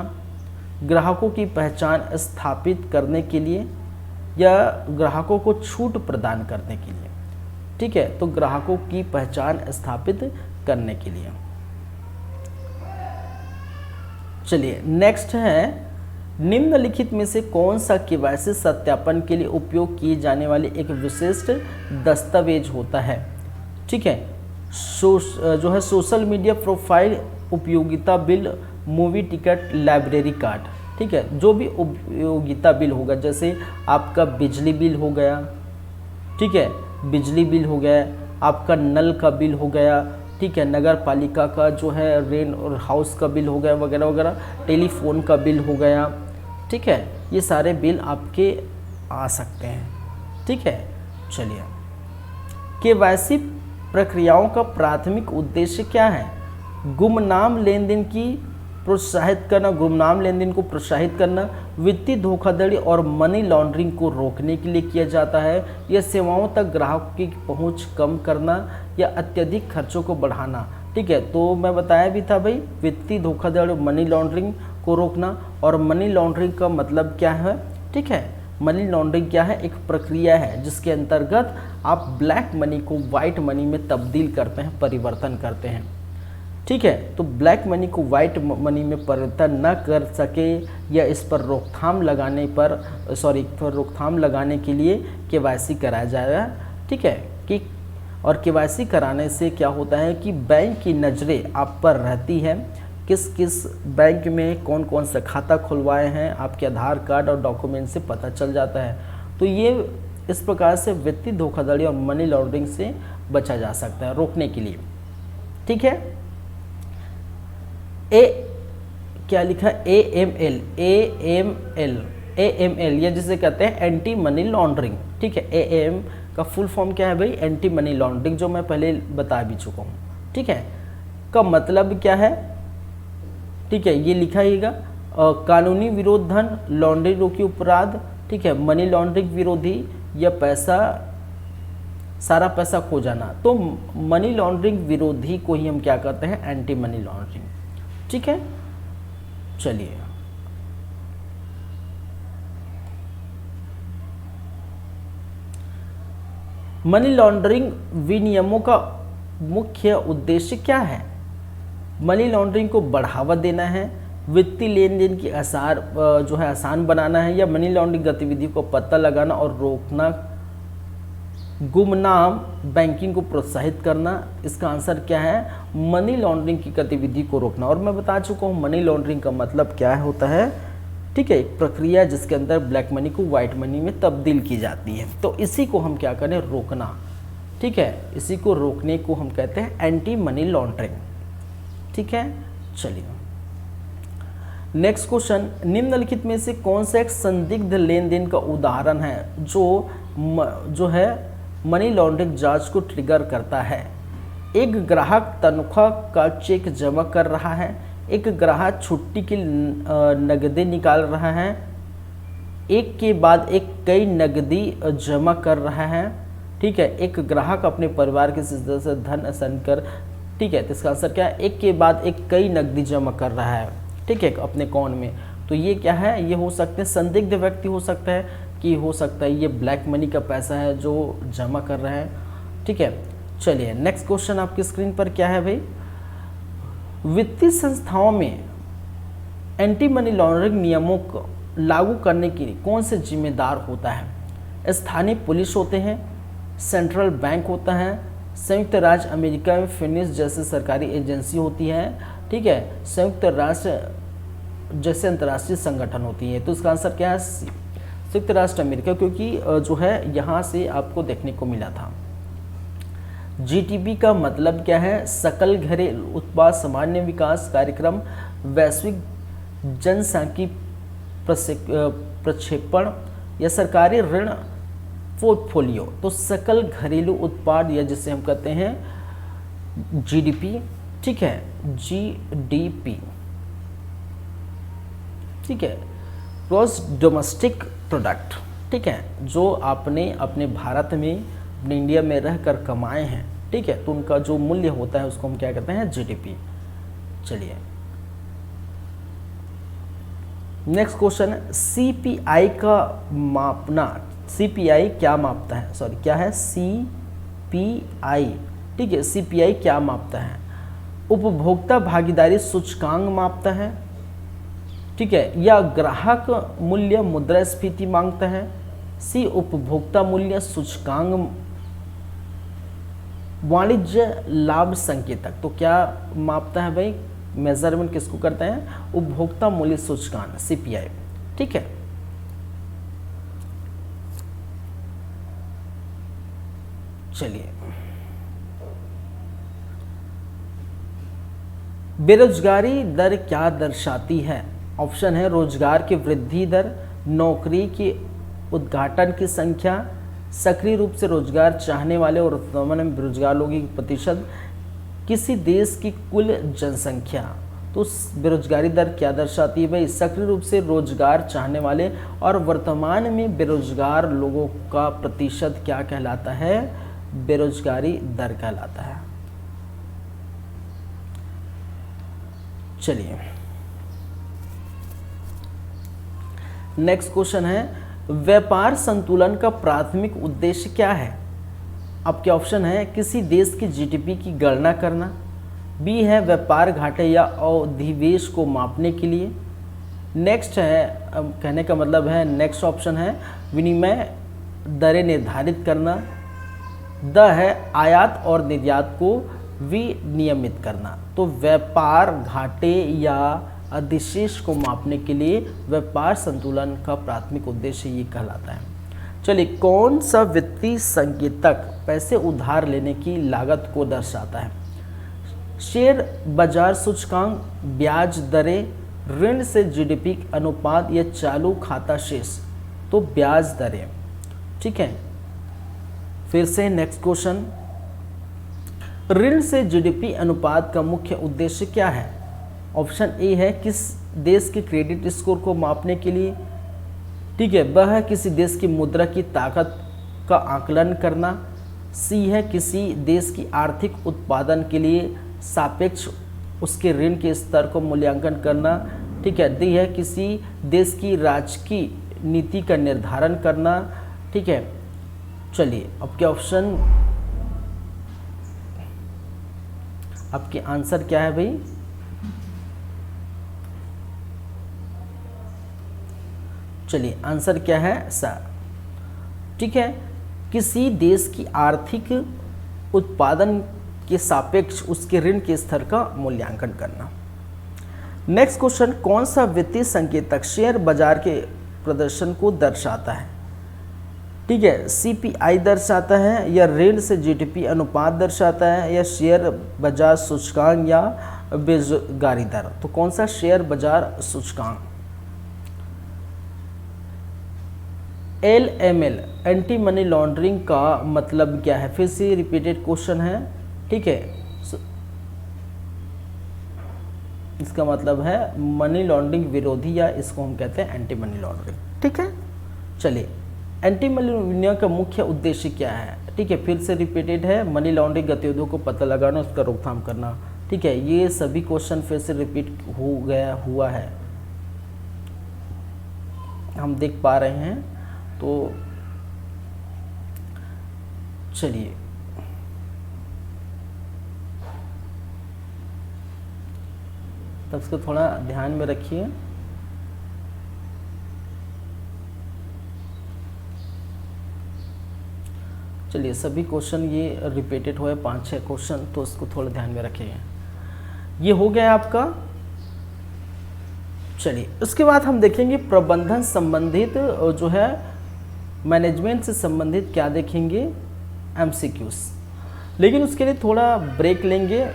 ग्राहकों की पहचान स्थापित करने के लिए, या ग्राहकों को छूट प्रदान करने के लिए। ठीक है, तो ग्राहकों की पहचान स्थापित करने के लिए। चलिए नेक्स्ट है, निम्नलिखित में से कौन सा केवाईसी सत्यापन के लिए उपयोग किए जाने वाली एक विशिष्ट दस्तावेज होता है। ठीक है, जो है सोशल मीडिया प्रोफाइल, उपयोगिता bill, movie ticket, library card. ठीक है, जो भी उपयोगिता बिल होगा, जैसे आपका बिजली बिल हो गया, ठीक है, बिजली बिल हो गया, आपका नल का बिल हो गया, ठीक है, नगर पालिका का जो है रेन और हाउस का बिल हो गया वगैरह वगैरह, टेलीफोन का बिल हो गया। ठीक है, ये सारे बिल आपके आ सकते हैं। ठीक है, चलिए, केवाईसी प्रक्रियाओं का प्राथमिक उद्देश्य क्या है। गुमनाम लेन देन की प्रोत्साहित करना, गुमनाम लेन देन को प्रोत्साहित करना, वित्तीय धोखाधड़ी और मनी लॉन्ड्रिंग को रोकने के लिए किया जाता है, या सेवाओं तक ग्राहकों की पहुंच कम करना, या अत्यधिक खर्चों को बढ़ाना। ठीक है, तो मैं बताया भी था भाई, वित्तीय धोखाधड़ी और मनी लॉन्ड्रिंग को रोकना। और मनी लॉन्ड्रिंग का मतलब क्या है। ठीक है, मनी लॉन्ड्रिंग क्या है, एक प्रक्रिया है जिसके अंतर्गत आप ब्लैक मनी को वाइट मनी में तब्दील करते हैं, परिवर्तन करते हैं। ठीक है, तो ब्लैक मनी को वाइट मनी में परिवर्तन न कर सके, या इस पर रोकथाम लगाने पर रोकथाम लगाने के लिए केवाईसी कराया जाएगा। ठीक है, कि और केवाईसी कराने से क्या होता है कि बैंक की नज़रें आप पर रहती है, किस किस बैंक में कौन कौन सा खाता खुलवाए हैं, आपके आधार कार्ड और डॉक्यूमेंट से पता चल जाता है। तो ये इस प्रकार से वित्तीय धोखाधड़ी और मनी लॉन्ड्रिंग से बचा जा सकता है, रोकने के लिए। ठीक है, क्या लिखा है, AML, या जिसे कहते हैं एंटी मनी लॉन्ड्रिंग। ठीक है, AM का फुल फॉर्म क्या है भाई, एंटी मनी लॉन्ड्रिंग, जो मैं पहले बता भी चुका हूँ। ठीक है, का मतलब क्या है। ठीक है, ये लिखाइएगा, कानूनी विरोध धन, लॉन्ड्री रोकी अपराध, ठीक है, मनी लॉन्ड्रिंग विरोधी, या सारा पैसा खो जाना। तो मनी लॉन्ड्रिंग विरोधी को ही हम क्या कहते हैं, एंटी मनी लॉन्ड्रिंग। ठीक है, चलिए, मनी लॉन्ड्रिंग विनियमों का मुख्य उद्देश्य क्या है। मनी लॉन्ड्रिंग को बढ़ावा देना है, वित्तीय लेन देन की आसान बनाना है, या मनी लॉन्ड्रिंग गतिविधि को पता लगाना और रोकना, गुमनाम बैंकिंग को प्रोत्साहित करना। इसका आंसर क्या है, मनी लॉन्ड्रिंग की गतिविधि को रोकना। और मैं बता चुका हूँ मनी लॉन्ड्रिंग का मतलब क्या होता है। ठीक है, एक प्रक्रिया जिसके अंदर ब्लैक मनी को वाइट मनी में तब्दील की जाती है, तो इसी को हम क्या करें, रोकना। ठीक है, इसी को रोकने को हम कहते हैं एंटी मनी लॉन्ड्रिंग। ठीक है, चलिए नेक्स्ट क्वेश्चन, निम्नलिखित में से कौन सा एक संदिग्ध लेन देन का उदाहरण है जो है मनी लॉन्ड्रिंग जांच को ट्रिगर करता है। एक ग्राहक तनख्वाह का चेक जमा कर रहा है, एक ग्राहक छुट्टी की नकदी निकाल रहा है, एक के बाद एक कई नकदी जमा कर रहा है। ठीक है, एक ग्राहक अपने परिवार के सदस्य से धन संग्रह कर। ठीक है, तो इसका आंसर क्या है, एक के बाद एक कई नकदी जमा कर रहा है। ठीक है, अपने अकाउंट में। तो ये क्या है, ये हो सकते हैं संदिग्ध व्यक्ति, हो सकता है कि हो सकता है ये ब्लैक मनी का पैसा है जो जमा कर रहे हैं। ठीक है, चलिए नेक्स्ट क्वेश्चन आपकी स्क्रीन पर क्या है भाई, वित्तीय संस्थाओं में एंटी मनी लॉन्ड्रिंग नियमों को लागू करने के लिए कौन से जिम्मेदार होता है। स्थानीय पुलिस होते हैं, सेंट्रल बैंक होता है, संयुक्त राज्य अमेरिका में फिनिश जैसे सरकारी एजेंसी होती है। ठीक है, संयुक्त राष्ट्र जैसे अंतर्राष्ट्रीय संगठन होती है। तो इसका आंसर क्या है, संयुक्त राष्ट्र अमेरिका, क्योंकि जो है यहाँ से आपको देखने को मिला था। GDP का मतलब क्या है, सकल घरेलू उत्पाद सामान्य विकास कार्यक्रम, वैश्विक जनसांख्यिकी प्रक्षेपण, या सरकारी ऋण पोर्टफोलियो। तो सकल घरेलू उत्पाद, या जिसे हम कहते हैं GDP। ठीक है, GDP। ठीक है, ग्रॉस डोमेस्टिक प्रोडक्ट। ठीक है, जो आपने अपने भारत में, अपने इंडिया में रहकर कमाए हैं। ठीक है, तो उनका जो मूल्य होता है उसको हम क्या कहते हैं, GDP। चलिए नेक्स्ट क्वेश्चन है, CPI का मापना। CPI क्या मापता है, क्या है, CPI, ठीक है, CPI क्या मापता है? उपभोक्ता भागीदारी सूचकांक मापता है, ठीक है, या ग्राहक मूल्य मुद्रास्फीति मांगता है? सी उपभोक्ता मूल्य सूचकांक वाणिज्य लाभ संकेतक। तो क्या मापता है भाई, मेजरमेंट किसको करते हैं? उपभोक्ता मूल्य सूचकांक CPI, ठीक है। चलिए, बेरोजगारी दर क्या दर्शाती है? ऑप्शन है रोजगार की वृद्धि दर, नौकरी के उद्घाटन की संख्या, सक्रिय रूप से रोजगार चाहने वाले और वर्तमान में बेरोजगार लोगों की प्रतिशत, किसी देश की कुल जनसंख्या। तो बेरोजगारी दर क्या दर्शाती है भाई? सक्रिय रूप से रोजगार चाहने वाले और वर्तमान में बेरोजगार लोगों का प्रतिशत क्या कहलाता है? बेरोजगारी दर कहलाता है। चलिए, नेक्स्ट क्वेश्चन है, व्यापार संतुलन का प्राथमिक उद्देश्य क्या है? आपके ऑप्शन है किसी देश की जीडीपी की गणना करना, बी है व्यापार घाटे या अधिवेश को मापने के लिए, नेक्स्ट है, कहने का मतलब है नेक्स्ट ऑप्शन है विनिमय दरें निर्धारित करना, द है आयात और निर्यात को विनियमित करना। तो व्यापार घाटे या अधिशेष को मापने के लिए व्यापार संतुलन का प्राथमिक उद्देश्य ये कहलाता है। चलिए, कौन सा वित्तीय संकेतक पैसे उधार लेने की लागत को दर्शाता है? शेयर बाजार सूचकांक, ब्याज दरें, ऋण से जीडीपी अनुपात या चालू खाता शेष। तो ब्याज दरें, ठीक है। फिर से नेक्स्ट क्वेश्चन, ऋण से जीडीपी अनुपात का मुख्य उद्देश्य क्या है? ऑप्शन ए है किस देश के क्रेडिट स्कोर को मापने के लिए, ठीक है, ब है किसी देश की मुद्रा की ताकत का आकलन करना, सी है किसी देश की आर्थिक उत्पादन के लिए सापेक्ष उसके ऋण के स्तर को मूल्यांकन करना, ठीक है, डी है किसी देश की राजकीय नीति का निर्धारण करना, ठीक है। चलिए, आपके ऑप्शन, आपके आंसर क्या है भाई? चलिए, आंसर क्या है? सर, ठीक है, किसी देश की आर्थिक उत्पादन के सापेक्ष उसके ऋण के स्तर का मूल्यांकन करना। नेक्स्ट क्वेश्चन, कौन सा वित्तीय संकेतक शेयर बाजार के प्रदर्शन को दर्शाता है? ठीक है, CPI दर्शाता है, या ऋण से जीडीपी अनुपात दर्शाता है, या शेयर बाजार सूचकांक, या बेरोजगारी दर। तो कौन सा शेयर बाजार सूचकांक? LML एंटी मनी लॉन्ड्रिंग का मतलब क्या है? फिर से रिपीटेड क्वेश्चन है, ठीक है। इसका मतलब है मनी लॉन्ड्रिंग विरोधी, या इसको हम कहते हैं एंटी मनी लॉन्ड्रिंग, ठीक है। चलिए, एंटी मनी लॉन्ड्रिंग का मुख्य उद्देश्य क्या है? ठीक है, फिर से रिपीटेड है, मनी लॉन्ड्रिंग गतिविधियों को पता लगाना, उसका रोकथाम करना, ठीक है। ये सभी क्वेश्चन फिर से रिपीट हुआ है, हम देख पा रहे हैं। तो चलिए, तब इसको थोड़ा ध्यान में रखिए। चलिए, सभी क्वेश्चन ये रिपीटेड हुए 5-6 क्वेश्चन, तो इसको थोड़ा ध्यान में रखिए। ये हो गया आपका। चलिए, उसके बाद हम देखेंगे प्रबंधन संबंधित जो है मैनेजमेंट से संबंधित क्या देखेंगे, MCQs। लेकिन उसके लिए थोड़ा ब्रेक लेंगे,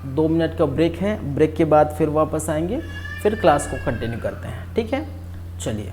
2 मिनट का ब्रेक है, ब्रेक के बाद फिर वापस आएंगे, फिर क्लास को कंटिन्यू करते हैं, ठीक है। चलिए।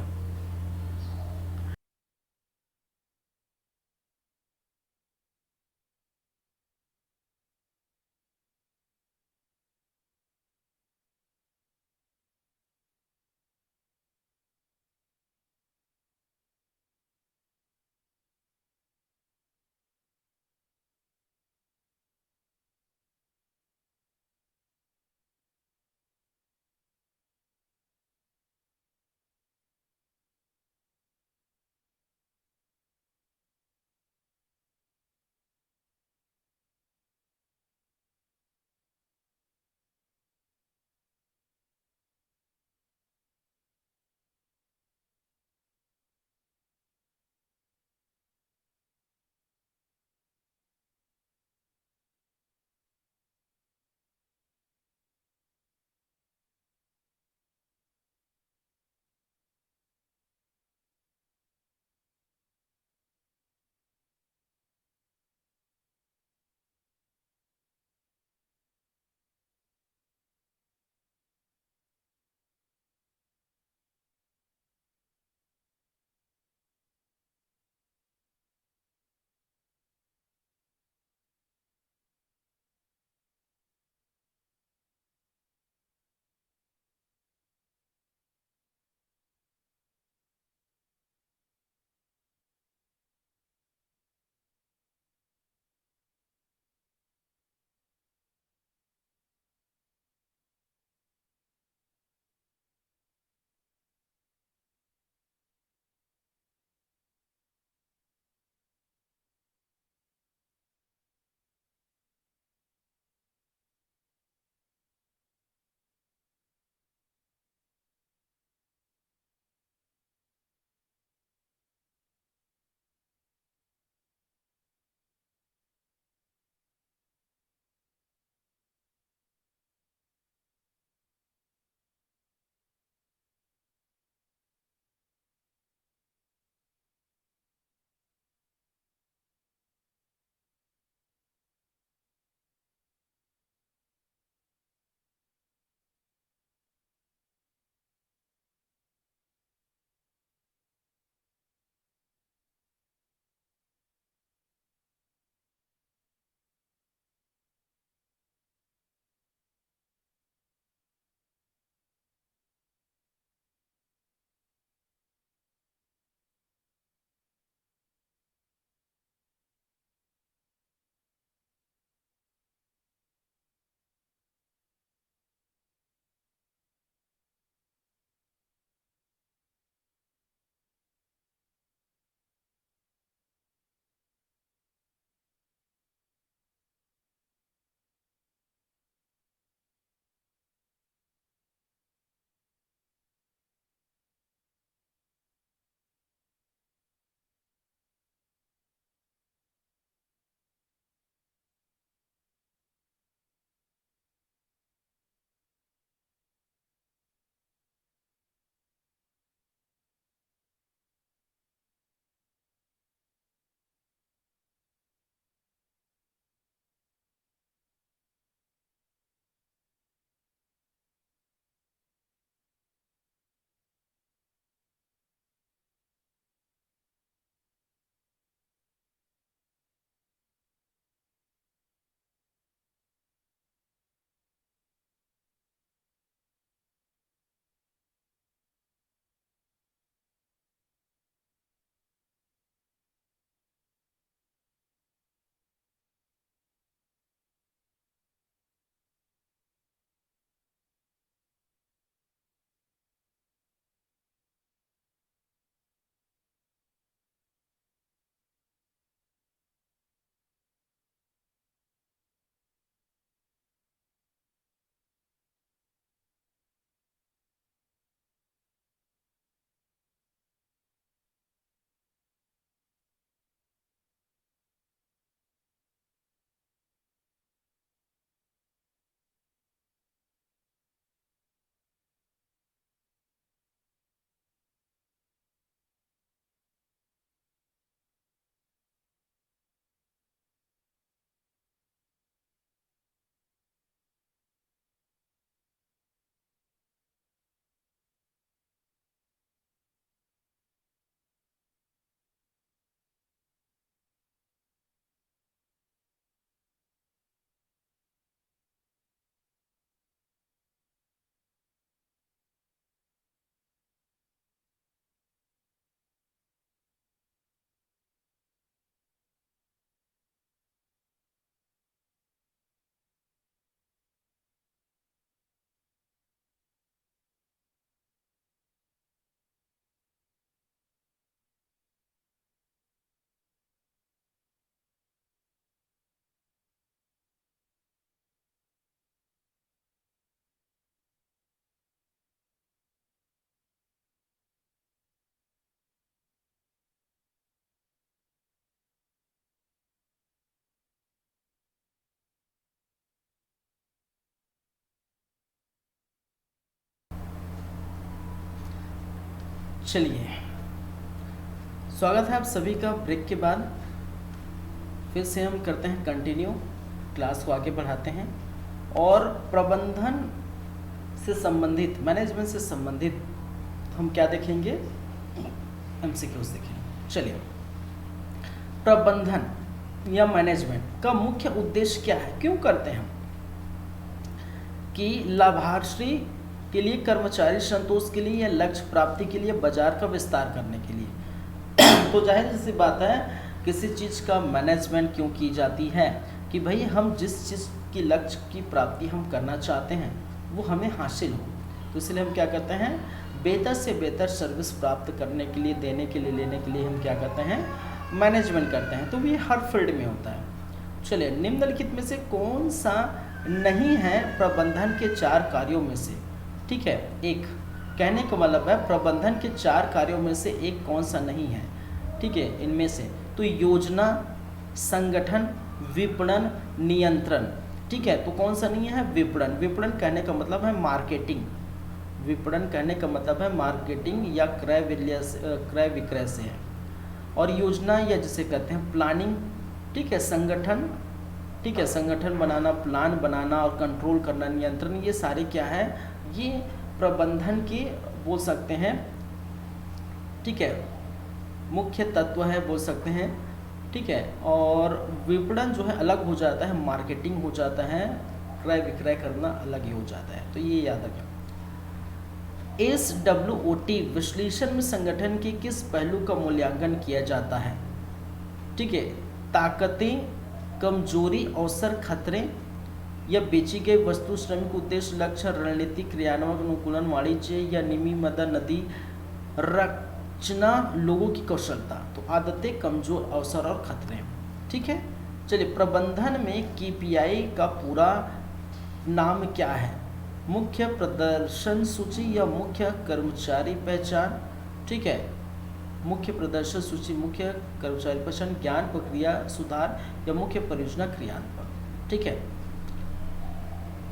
चलिए, स्वागत है आप सभी का ब्रेक के बाद। फिर से हम करते हैं कंटिन्यू, क्लास को आगे बढ़ाते हैं और प्रबंधन से संबंधित, मैनेजमेंट से संबंधित हम क्या देखेंगे, एमसीक्यूज देखेंगे। चलिए, प्रबंधन या मैनेजमेंट का मुख्य उद्देश्य क्या है, क्यों करते हैं हम? कि लाभार्थी के लिए, कर्मचारी संतोष के लिए या लक्ष्य प्राप्ति के लिए, बाजार का विस्तार करने के लिए। तो जाहिर सी बात है, किसी चीज़ का मैनेजमेंट क्यों की जाती है कि भाई हम जिस चीज़ की लक्ष्य की प्राप्ति हम करना चाहते हैं वो हमें हासिल हो। तो इसलिए हम क्या करते हैं, बेहतर से बेहतर सर्विस प्राप्त करने के लिए, देने के लिए, लेने के लिए हम क्या करते हैं, मैनेजमेंट करते हैं। तो ये हर फील्ड में होता है। चलिए, निम्नलिखित में से कौन सा नहीं है प्रबंधन के 4 कार्यों में से? ठीक है, एक कहने का मतलब है प्रबंधन के 4 कार्यों में से एक कौन सा नहीं है। ठीक है, इनमें से तो योजना, संगठन, विपणन, नियंत्रण। ठीक है, तो कौन सा नहीं है? विपणन। विपणन कहने का मतलब है मार्केटिंग। विपणन कहने का मतलब है मार्केटिंग या क्रय विक्रय से है। और योजना या जिसे कहते हैं प्लानिंग। ठीक है, संगठन। ठीक है, संगठन बनाना, प्लान बनाना और कंट्रोल करना, नियंत्रण, ये सारे क्या है, ये प्रबंधन के बोल सकते हैं। ठीक है, मुख्य तत्व है बोल सकते हैं। ठीक है, और विपणन जो है अलग हो जाता है, मार्केटिंग हो जाता है, क्रय विक्रय करना अलग ही हो जाता है। तो ये याद रखें। SWOT विश्लेषण में संगठन के किस पहलू का मूल्यांकन किया जाता है? ठीक है, ताकतें, कमजोरी, अवसर, खतरे या बेची गई वस्तु, श्रमिक उद्देश्य, लक्ष्य, रणनीति, क्रियान्वयन, अनुकूलन, वाणिज्य या निमित्त नदी, रचना, लोगों की कौशलता। तो आदतें, कमजोर, अवसर और खतरे। ठीक है, चलिए, प्रबंधन में KPI का पूरा नाम क्या है? मुख्य प्रदर्शन सूची या मुख्य कर्मचारी पहचान। ठीक है, मुख्य प्रदर्शन सूची, मुख्य कर्मचारी पहचान, ज्ञान प्रक्रिया सुधार या मुख्य परियोजना क्रियान्वयन। ठीक है,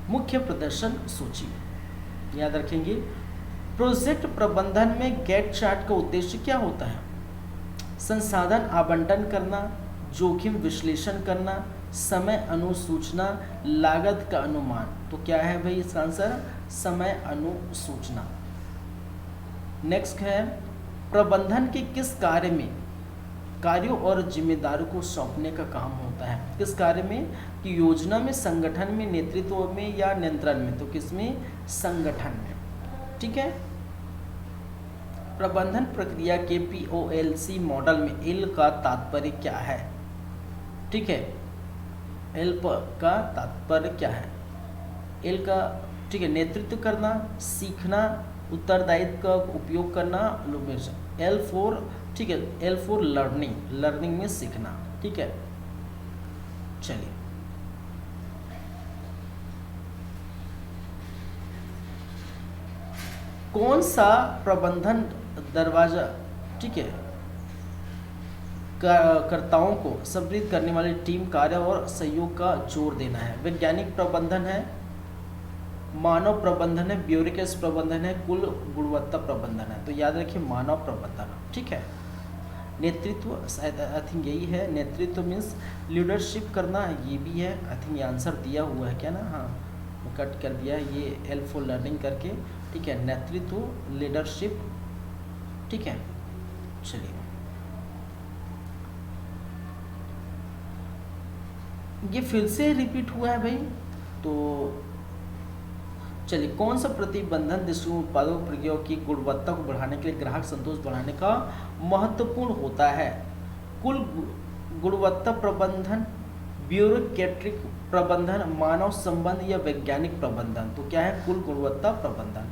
मुख्य प्रदर्शन सूची याद रखेंगे। प्रोजेक्ट प्रबंधन में गैंट चार्ट का उद्देश्य क्या होता है? संसाधन आवंटन करना, जोखिम विश्लेषण करना, समय अनुसूचना, लागत का अनुमान। तो क्या है भाई इसका आंसर? समय अनुसूचना। नेक्स्ट है, प्रबंधन के किस कार्य में कार्यों और जिम्मेदारियों को सौंपने का काम होता है? किस कार्य में? कि योजना में, संगठन में, नेतृत्व में या नियंत्रण में? तो किसमें? संगठन में। ठीक है, प्रबंधन प्रक्रिया के POLC मॉडल में L का तात्पर्य क्या है? ठीक है, L का तात्पर्य क्या है? L का, ठीक है, नेतृत्व करना, सीखना, उत्तरदायित्व का उपयोग करना, L4, ठीक है, L4 लर्निंग, लर्निंग में सीखना। ठीक है, चलिए, कौन सा प्रबंधन दरवाजा, ठीक है, कर्ताओं को समृद्ध करने वाली टीम, कार्य और सहयोग का जोर देना है? वैज्ञानिक प्रबंधन है, मानव प्रबंधन है, ब्यूरोक्रेसी प्रबंधन है, कुल गुणवत्ता प्रबंधन है? तो याद रखिए मानव प्रबंधन। ठीक है, नेतृत्व शायद आई थिंक यही है, नेतृत्व मीन्स लीडरशिप करना, ये भी है आई थिंक। ये आंसर दिया हुआ है क्या ना? हाँ, कट कर दिया है ये L4 लर्निंग करके। ठीक है, नेतृत्व, लीडरशिप। ठीक है, चलिए, ये फिर से रिपीट हुआ है भाई। तो चलिए, कौन सा प्रतिबंधन दृष्टिकोण उत्पादों प्रक्रियाओं की गुणवत्ता को बढ़ाने के लिए, ग्राहक संतोष बढ़ाने का महत्वपूर्ण होता है? कुल गुणवत्ता प्रबंधन, ब्यूरोक्रेटिक प्रबंधन, मानव संबंध या वैज्ञानिक प्रबंधन? तो क्या है? कुल गुणवत्ता प्रबंधन।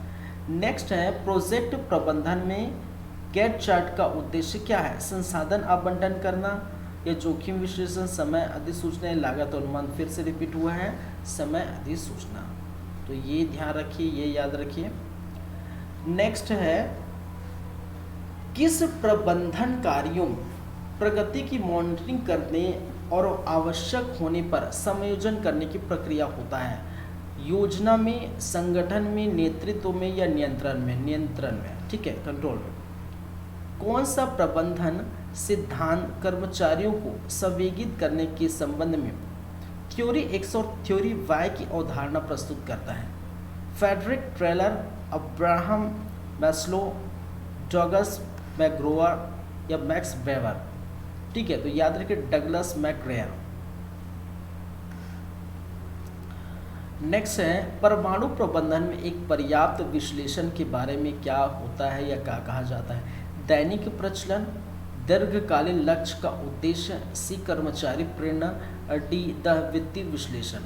नेक्स्ट है, प्रोजेक्ट प्रबंधन में गैंट चार्ट का उद्देश्य क्या है? संसाधन आवंटन करना या जोखिम विश्लेषण, समय अधिसूचना, लागत अनुमान? फिर से रिपीट हुआ है, समय अधिसूचना। तो ये ध्यान रखिए, ये याद रखिए। नेक्स्ट है, किस प्रबंधन कार्यों प्रगति की मॉनिटरिंग करने और आवश्यक होने पर समायोजन करने की प्रक्रिया होता है? योजना में, संगठन में, नेतृत्व में या नियंत्रण में? नियंत्रण में। ठीक है, कंट्रोल में। कौन सा प्रबंधन सिद्धांत कर्मचारियों को संवेगित करने के संबंध में थ्योरी एक्स और थ्योरी वाई की अवधारणा प्रस्तुत करता है? Frederick Taylor, Abraham Maslow, Douglas McGregor या मैक्स वेबर? ठीक है, तो याद रखिए डगलस मैकग्रेयर। नेक्स्ट है, परमाणु प्रबंधन में एक पर्याप्त विश्लेषण के बारे में क्या होता है या क्या कहा जाता है? दैनिक प्रचलन, दीर्घकालीन लक्ष्य का उद्देश्य, सी कर्मचारी प्रेरणा, डी द वित्तीय विश्लेषण।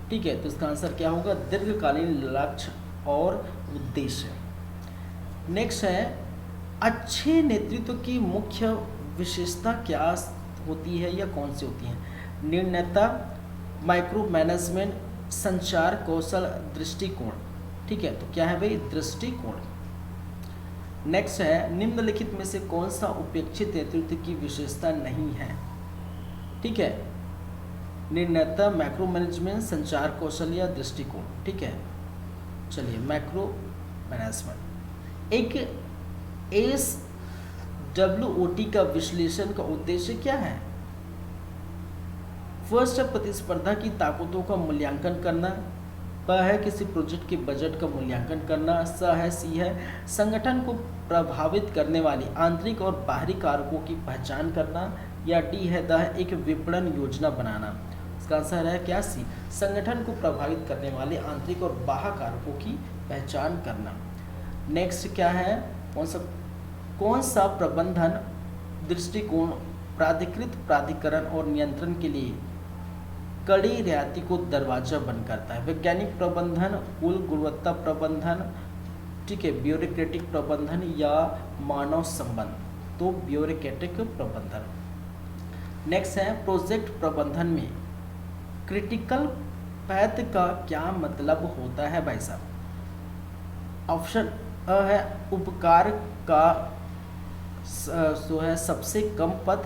ठीक है, तो इसका आंसर क्या होगा? दीर्घकालीन लक्ष्य और उद्देश्य। नेक्स्ट है, अच्छे नेतृत्व की मुख्य विशेषता क्या होती है या कौन सी होती है? निर्णयता, माइक्रो मैनेजमेंट, संचार कौशल, दृष्टिकोण। ठीक है, तो क्या है भाई? दृष्टिकोण। नेक्स्ट है, निम्नलिखित में से कौन सा उपेक्षित नेतृत्व की विशेषता नहीं है? ठीक है, निर्णयता, मैक्रो मैनेजमेंट, संचार कौशल या दृष्टिकोण। ठीक है, चलिए मैक्रो मैनेजमेंट। एक SWOT का विश्लेषण का उद्देश्य क्या है? फर्स्ट है प्रतिस्पर्धा की ताकतों का मूल्यांकन करना, ब है किसी प्रोजेक्ट के बजट का मूल्यांकन करना, सी है संगठन को प्रभावित करने वाली आंतरिक और बाहरी कारकों की पहचान करना, या डी है द है एक विपणन योजना बनाना। इसका आंसर है क्या? सी, संगठन को प्रभावित करने वाले आंतरिक और बाह्य कारकों की पहचान करना। नेक्स्ट क्या है? कौन सा प्रबंधन दृष्टिकोण प्राधिकृत प्राधिकरण और नियंत्रण के लिए कड़ी रियायती को दरवाजा बंद करता है? वैज्ञानिक प्रबंधन, कुल गुणवत्ता प्रबंधन, ठीक है, ब्यूरोक्रेटिक प्रबंधन या मानव संबंध? तो ब्यूरोक्रेटिक प्रबंधन। नेक्स्ट है, प्रोजेक्ट प्रबंधन में क्रिटिकल पैथ का क्या मतलब होता है भाई साहब? ऑप्शन अ है उपकार का जो है सबसे कम पद,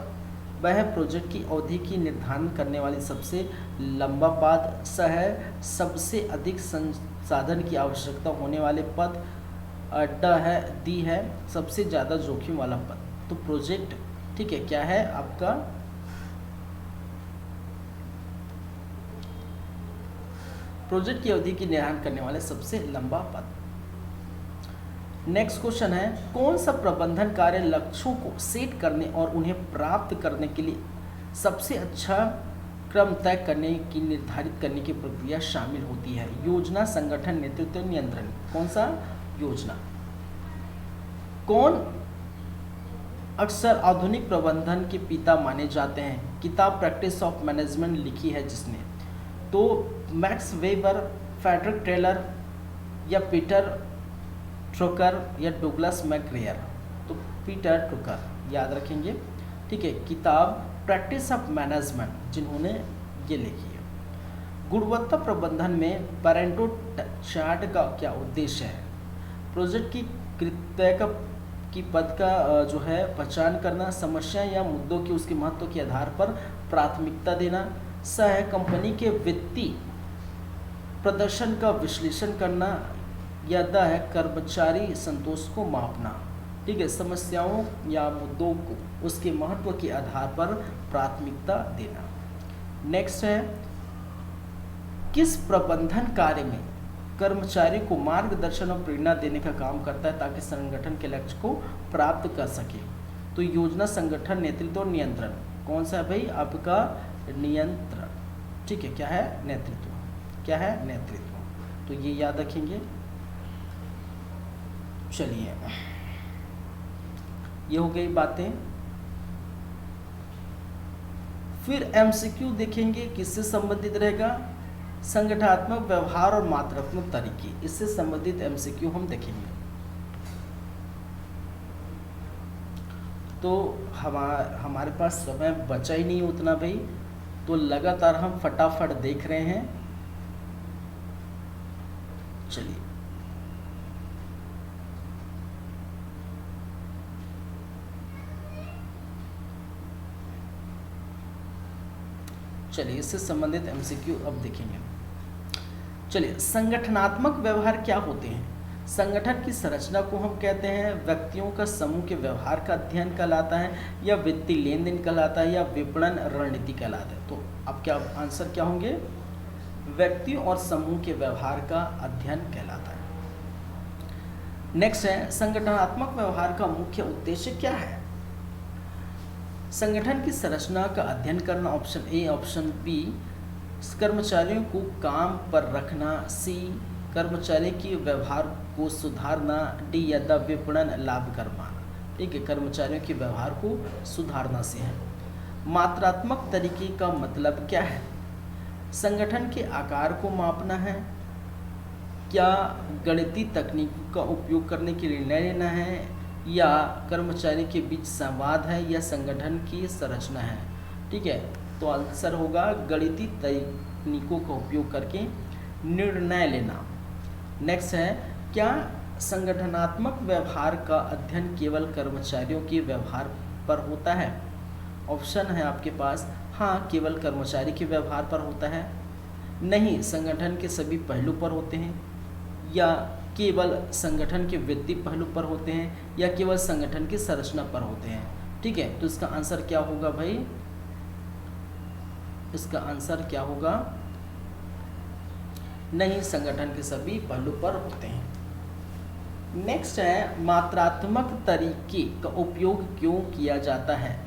वह है प्रोजेक्ट की अवधि की निर्धारण करने वाली सबसे लंबा पद, स है सबसे अधिक संसाधन की आवश्यकता होने वाले पद, ड है दी है सबसे ज़्यादा जोखिम वाला पद। तो प्रोजेक्ट, ठीक है, क्या है आपका? प्रोजेक्ट की अवधि की निर्धारण करने वाले सबसे लंबा पद। नेक्स्ट क्वेश्चन है, कौन सा प्रबंधन कार्य लक्ष्यों को सेट करने और उन्हें प्राप्त करने के लिए सबसे अच्छा क्रम तय करने की निर्धारित करने की प्रक्रिया शामिल होती है? योजना, संगठन, नेतृत्व, नियंत्रण? कौन सा? योजना। कौन अक्सर आधुनिक प्रबंधन के पिता माने जाते हैं? किताब प्रैक्टिस ऑफ मैनेजमेंट लिखी है जिसने? तो मैक्स वेबर, फ्रेडरिक ट्रेलर या पीटर ट्रुकर या डगलस मैकग्रेयर? तो पीटर ट्रुकर, याद रखेंगे। ठीक है, किताब प्रैक्टिस ऑफ मैनेजमेंट जिन्होंने ये लिखी है। गुणवत्ता प्रबंधन में पेरेंटो चार्ट का क्या उद्देश्य है? प्रोजेक्ट की कृत्य की पद का जो है पहचान करना, समस्या या मुद्दों की उसके महत्व के आधार पर प्राथमिकता देना, स है कंपनी के वित्तीय प्रदर्शन का विश्लेषण करना, या द है कर्मचारी संतोष को मापना। ठीक है, समस्याओं या मुद्दों को उसके महत्व के आधार पर प्राथमिकता देना। नेक्स्ट है, किस प्रबंधन कार्य में कर्मचारी को मार्गदर्शन और प्रेरणा देने का काम करता है ताकि संगठन के लक्ष्य को प्राप्त कर सके? तो योजना, संगठन, नेतृत्व और नियंत्रण? कौन सा है भाई आपका? नियंत्रण। ठीक है, क्या है? नेतृत्व। क्या है? नेतृत्व। तो ये याद रखेंगे। चलिए, ये हो गई बातें। फिर एमसीक्यू देखेंगे, किससे संबंधित रहेगा? संगठनात्मक व्यवहार और मात्रात्मक तरीके, इससे संबंधित एमसीक्यू हम देखेंगे। तो हमारे पास समय बचा ही नहीं उतना भाई, तो लगातार हम फटाफट देख रहे हैं। चलिए, इससे संबंधित एमसीक्यू अब देखेंगे। चलिए, संगठनात्मक व्यवहार क्या होते हैं? संगठन की संरचना को हम कहते हैं व्यक्तियों का समूह के व्यवहार का अध्ययन कहलाता है, या वित्तीय लेन देन कहलाता है, या विपणन रणनीति कहलाता है। तो अब क्या आंसर क्या होंगे? व्यक्तियों और समूह के व्यवहार का अध्ययन कहलाता है। नेक्स्ट है, संगठनात्मक व्यवहार का मुख्य उद्देश्य क्या है? संगठन की संरचना का अध्ययन करना, ऑप्शन ए, ऑप्शन बी कर्मचारियों को काम पर रखना, सी कर्मचारी के व्यवहार को सुधारना, डी या विपणन लाभ करवाना। ठीक है, कर्मचारियों के व्यवहार को सुधारना से है। मात्रात्मक तरीके का मतलब क्या है? संगठन के आकार को मापना है, क्या गणितीय तकनीकों का उपयोग करने के लिए निर्णय लेना है, या कर्मचारी के बीच संवाद है, या संगठन की संरचना है। ठीक है, तो आंसर होगा गणितीय तकनीकों का उपयोग करके निर्णय लेना। नेक्स्ट है, क्या संगठनात्मक व्यवहार का अध्ययन केवल कर्मचारियों के व्यवहार पर होता है? ऑप्शन है आपके पास, हाँ केवल कर्मचारी के व्यवहार पर होता है, नहीं संगठन के सभी पहलू पर होते हैं, या केवल संगठन के वित्तीय पहलू पर होते हैं, या केवल संगठन की संरचना पर होते हैं। ठीक है, तो इसका आंसर क्या होगा भाई? इसका आंसर क्या होगा? नहीं, संगठन के सभी पहलू पर होते हैं। नेक्स्ट है, मात्रात्मक तरीके का उपयोग क्यों किया जाता है?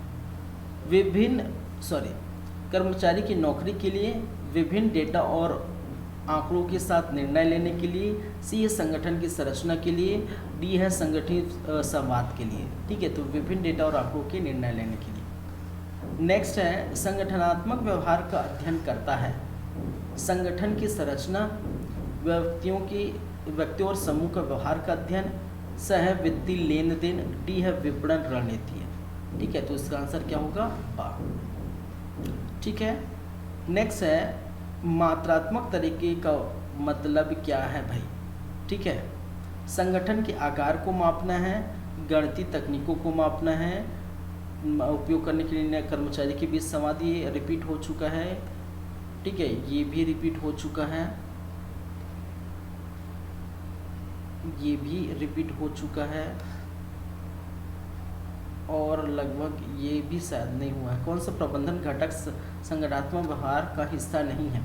कर्मचारी की नौकरी के लिए, विभिन्न डेटा और आंकड़ों के साथ निर्णय लेने के लिए, सी है संगठन की संरचना के लिए, डी है संगठित संवाद के लिए। ठीक है, तो विभिन्न डेटा और आंकड़ों के निर्णय लेने के लिए। नेक्स्ट है, संगठनात्मक व्यवहार का अध्ययन करता है संगठन की संरचना, व्यक्तियों और समूह का व्यवहार का अध्ययन, स है वित्तीय लेन देन, डी है विपणन रणनीति है। ठीक है, तो इसका आंसर क्या होगा? बा। ठीक है, नेक्स्ट है, मात्रात्मक तरीके का मतलब क्या है भाई? ठीक है, संगठन के आकार को मापना है, गणितीय तकनीकों को मापना है, उपयोग करने के लिए कर्मचारी के बीच संवाद, ये रिपीट हो चुका है। ठीक है, ये भी रिपीट हो चुका है, ये भी रिपीट हो चुका है, और लगभग ये भी शायद नहीं हुआ है। कौन सा प्रबंधन घटक संगठनात्मक व्यवहार का हिस्सा नहीं है?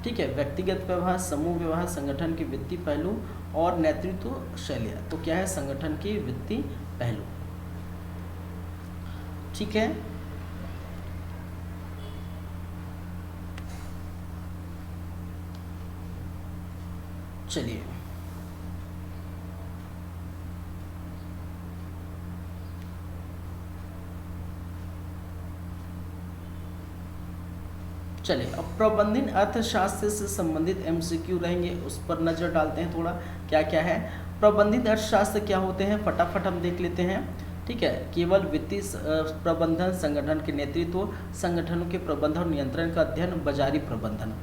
ठीक है, व्यक्तिगत व्यवहार, समूह व्यवहार, संगठन के वित्तीय पहलू और नेतृत्व शैली। तो क्या है? संगठन के वित्तीय पहलू। ठीक है, चलिए अब प्रबंधन अर्थशास्त्र से संबंधित एमसीक्यू रहेंगे, उस पर नज़र डालते हैं थोड़ा क्या क्या है। प्रबंधित अर्थशास्त्र क्या होते हैं, फटाफट हम देख लेते हैं। ठीक है, केवल वित्तीय प्रबंधन, संगठन के नेतृत्व, संगठनों के प्रबंधन और नियंत्रण का अध्ययन, बाजारी प्रबंधन।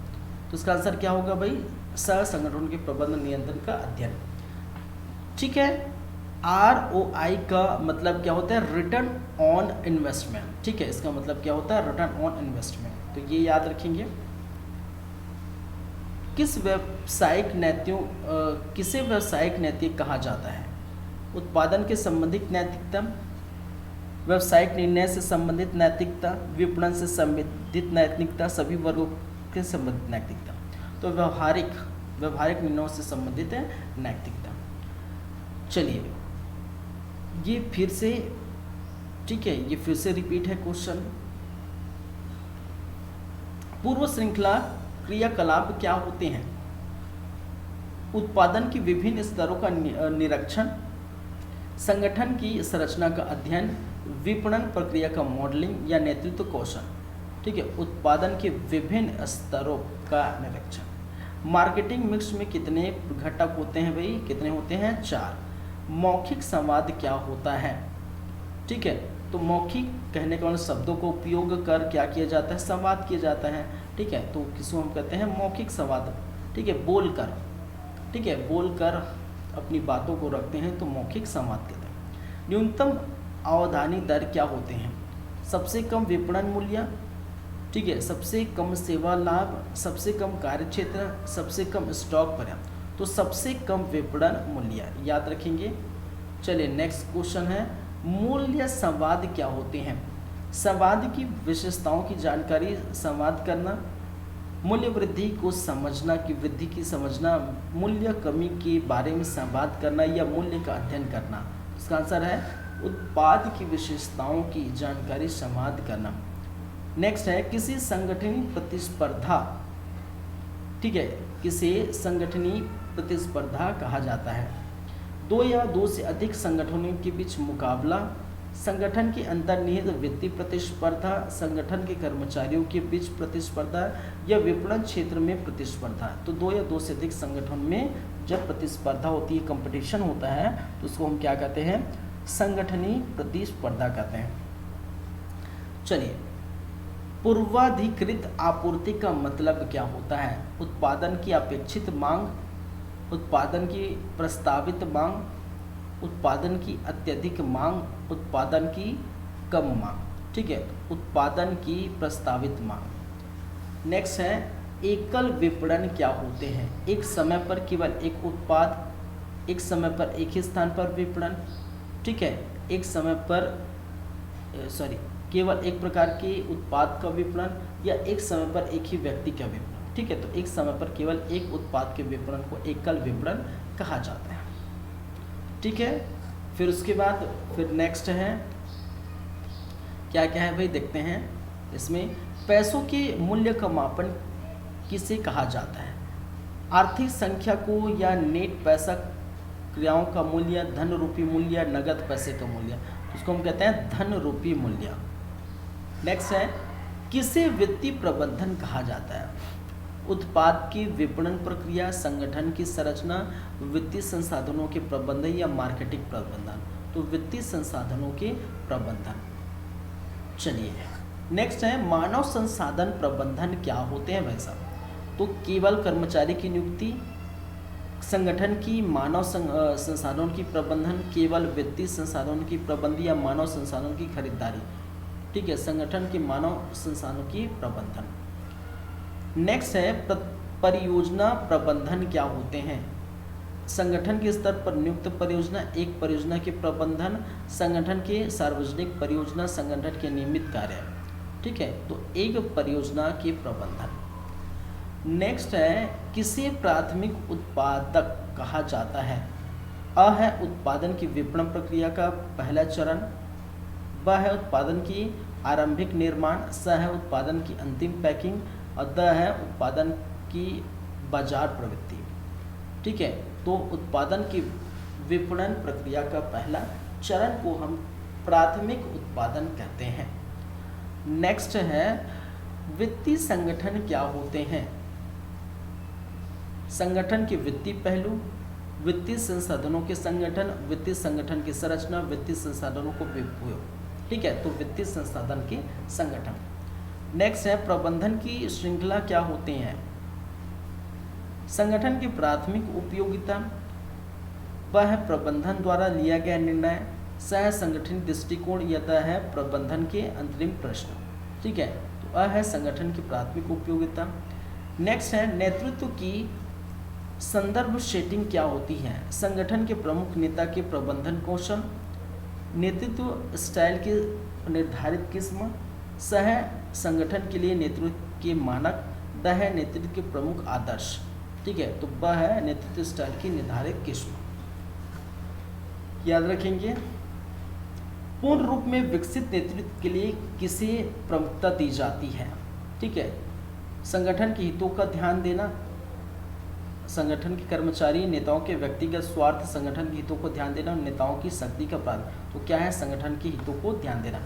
तो इसका आंसर क्या होगा भाई? संगठन के प्रबंधन नियंत्रण का अध्ययन। ठीक है, ROI का मतलब क्या होता है? Return on investment. ठीक है, इसका मतलब क्या होता है? Return on investment. तो ये याद रखेंगे। किसे व्यावसायिक नैतिक कहा जाता है? उत्पादन के संबंधित नैतिकता, व्यावसायिक निर्णय से संबंधित नैतिकता, विपणन से संबंधित नैतिकता, सभी वर्गों के संबंधित नैतिकता। तो व्यवहारिक निर्णयों से संबंधित है नैतिकता। चलिए ये फिर से, ठीक है, ये फिर से रिपीट है क्वेश्चन। पूर्व श्रृंखला क्रियाकलाप क्या होते हैं? उत्पादन की विभिन्न स्तरों का निरीक्षण, संगठन की संरचना का अध्ययन, विपणन प्रक्रिया का मॉडलिंग या नेतृत्व कौशल। ठीक है, उत्पादन के विभिन्न स्तरों का निरीक्षण। मार्केटिंग मिक्स में कितने घटक होते हैं भाई? कितने होते हैं? 4। मौखिक संवाद क्या होता है? ठीक है, तो मौखिक कहने के वाले शब्दों को उपयोग कर क्या किया जाता है? संवाद किया जाता है। ठीक है, तो किसको हम कहते हैं? मौखिक संवाद। ठीक है, बोलकर, ठीक है, बोलकर अपनी बातों को रखते हैं तो मौखिक संवाद कहते हैं। न्यूनतम अवधानी दर क्या होते हैं? सबसे कम विपणन मूल्य, ठीक है, सबसे कम सेवा लाभ, सबसे कम कार्यक्षेत्र, सबसे कम स्टॉक पर्याप्त। तो सबसे कम विपणन मूल्य, याद रखेंगे। चलिए नेक्स्ट क्वेश्चन है, मूल्य संवाद क्या होते हैं? संवाद की विशेषताओं की जानकारी, संवाद करना, मूल्य वृद्धि को समझना कि वृद्धि की समझना, मूल्य कमी के बारे में संवाद करना या मूल्य का अध्ययन करना। इसका आंसर है उत्पाद की विशेषताओं की जानकारी संवाद करना। नेक्स्ट है, किसी संगठनीय प्रतिस्पर्धा, ठीक है, किसे संगठनीय प्रतिस्पर्धा कहा जाता है? दो या दो से अधिक संगठनों के बीच मुकाबला, संगठन के अंदर निहित वित्तीय प्रतिस्पर्धा, संगठन के कर्मचारियों के बीच प्रतिस्पर्धा या विपणन क्षेत्र में प्रतिस्पर्धा। तो दो या दो से अधिक संगठन में जब प्रतिस्पर्धा होती है, कंपटीशन होता है, तो उसको हम क्या कहते हैं? संगठनीय प्रतिस्पर्धा कहते हैं। चलिए, पूर्वाधिकृत आपूर्ति का मतलब क्या होता है? उत्पादन की अपेक्षित मांग, उत्पादन की प्रस्तावित मांग, उत्पादन की अत्यधिक मांग, उत्पादन की कम मांग, ठीक है, उत्पादन की प्रस्तावित मांग। नेक्स्ट है, एकल विपणन क्या होते हैं? एक समय पर केवल एक उत्पाद, एक समय पर एक ही स्थान पर विपणन, ठीक है, एक समय पर केवल एक प्रकार के उत्पाद का विपणन या एक समय पर एक ही व्यक्ति का विपणन, ठीक है। तो एक समय पर केवल एक उत्पाद के विपणन को एकल विपणन कहा जाता है, ठीक है। फिर उसके बाद फिर नेक्स्ट है, क्या क्या है भाई, देखते हैं। इसमें पैसों के मूल्य का मापन किसे कहा जाता है? आर्थिक संख्या को या नेट पैसा, क्रियाओं का मूल्य, धन रूपी मूल्य, नगद पैसे का मूल्य, उसको हम कहते हैं धन रूपी मूल्य। नेक्स्ट है, किसे वित्तीय प्रबंधन कहा जाता है? उत्पाद की विपणन प्रक्रिया, संगठन की संरचना, वित्तीय संसाधनों के प्रबंधन या मार्केटिंग प्रबंधन। तो वित्तीय संसाधनों के प्रबंधन। चलिए नेक्स्ट है, मानव संसाधन प्रबंधन क्या होते हैं भाई साहब? तो केवल कर्मचारी की नियुक्ति, संगठन की मानव संसाधनों की प्रबंधन, केवल वित्तीय संसाधनों की प्रबंधन या मानव संसाधनों की खरीदारी, ठीक है, संगठन के मानव संसाधनों की प्रबंधन। नेक्स्ट है, परियोजना प्रबंधन क्या होते हैं? संगठन के स्तर पर नियुक्त परियोजना, एक परियोजना के प्रबंधन, संगठन के सार्वजनिक परियोजना, संगठन के नियमित कार्य, ठीक है, तो एक परियोजना के प्रबंधन। नेक्स्ट है, किसे प्राथमिक उत्पादक कहा जाता है? अ है उत्पादन की विपणन प्रक्रिया का पहला चरण, ब है उत्पादन की आरंभिक निर्माण, स है उत्पादन की अंतिम पैकिंग और द है उत्पादन की बाजार प्रवृत्ति, ठीक है। तो उत्पादन की विपणन प्रक्रिया का पहला चरण को हम प्राथमिक उत्पादन कहते हैं। नेक्स्ट है, वित्तीय संगठन क्या होते हैं? संगठन के वित्तीय पहलू, वित्तीय संसाधनों के संगठन, वित्तीय संगठन की संरचना, वित्तीय संसाधनों को उपयोग, ठीक है, तो वित्तीय संसाधन के संगठन। नेक्स्ट है, प्रबंधन की श्रृंखला क्या होते हैं? संगठन की प्राथमिक उपयोगिता, ब है प्रबंधन द्वारा लिया गया निर्णय, स है संगठन दृष्टिकोण या द है प्रबंधन के अंतरिम प्रश्न, ठीक है, तो अ है संगठन की प्राथमिक उपयोगिता। नेक्स्ट है, नेतृत्व की संदर्भ सेटिंग क्या होती है? संगठन के प्रमुख नेता के प्रबंधन कौशल, नेतृत्व स्टाइल की निर्धारित किस्म, स है संगठन के लिए नेतृत्व के मानक, द है नेतृत्व के प्रमुख आदर्श, ठीक है, तो ब है नेतृत्व स्टाइल की निर्धारित किस्म। याद रखेंगे। पूर्ण रूप में विकसित नेतृत्व के लिए किसे प्रमुखता दी जाती है? ठीक है, संगठन के हितों का ध्यान देना, संगठन के कर्मचारी नेताओं के व्यक्तिगत स्वार्थ, संगठन के हितों को ध्यान देना, नेताओं की शक्ति का प्राप्त, तो क्या है? संगठन के हितों को ध्यान देना।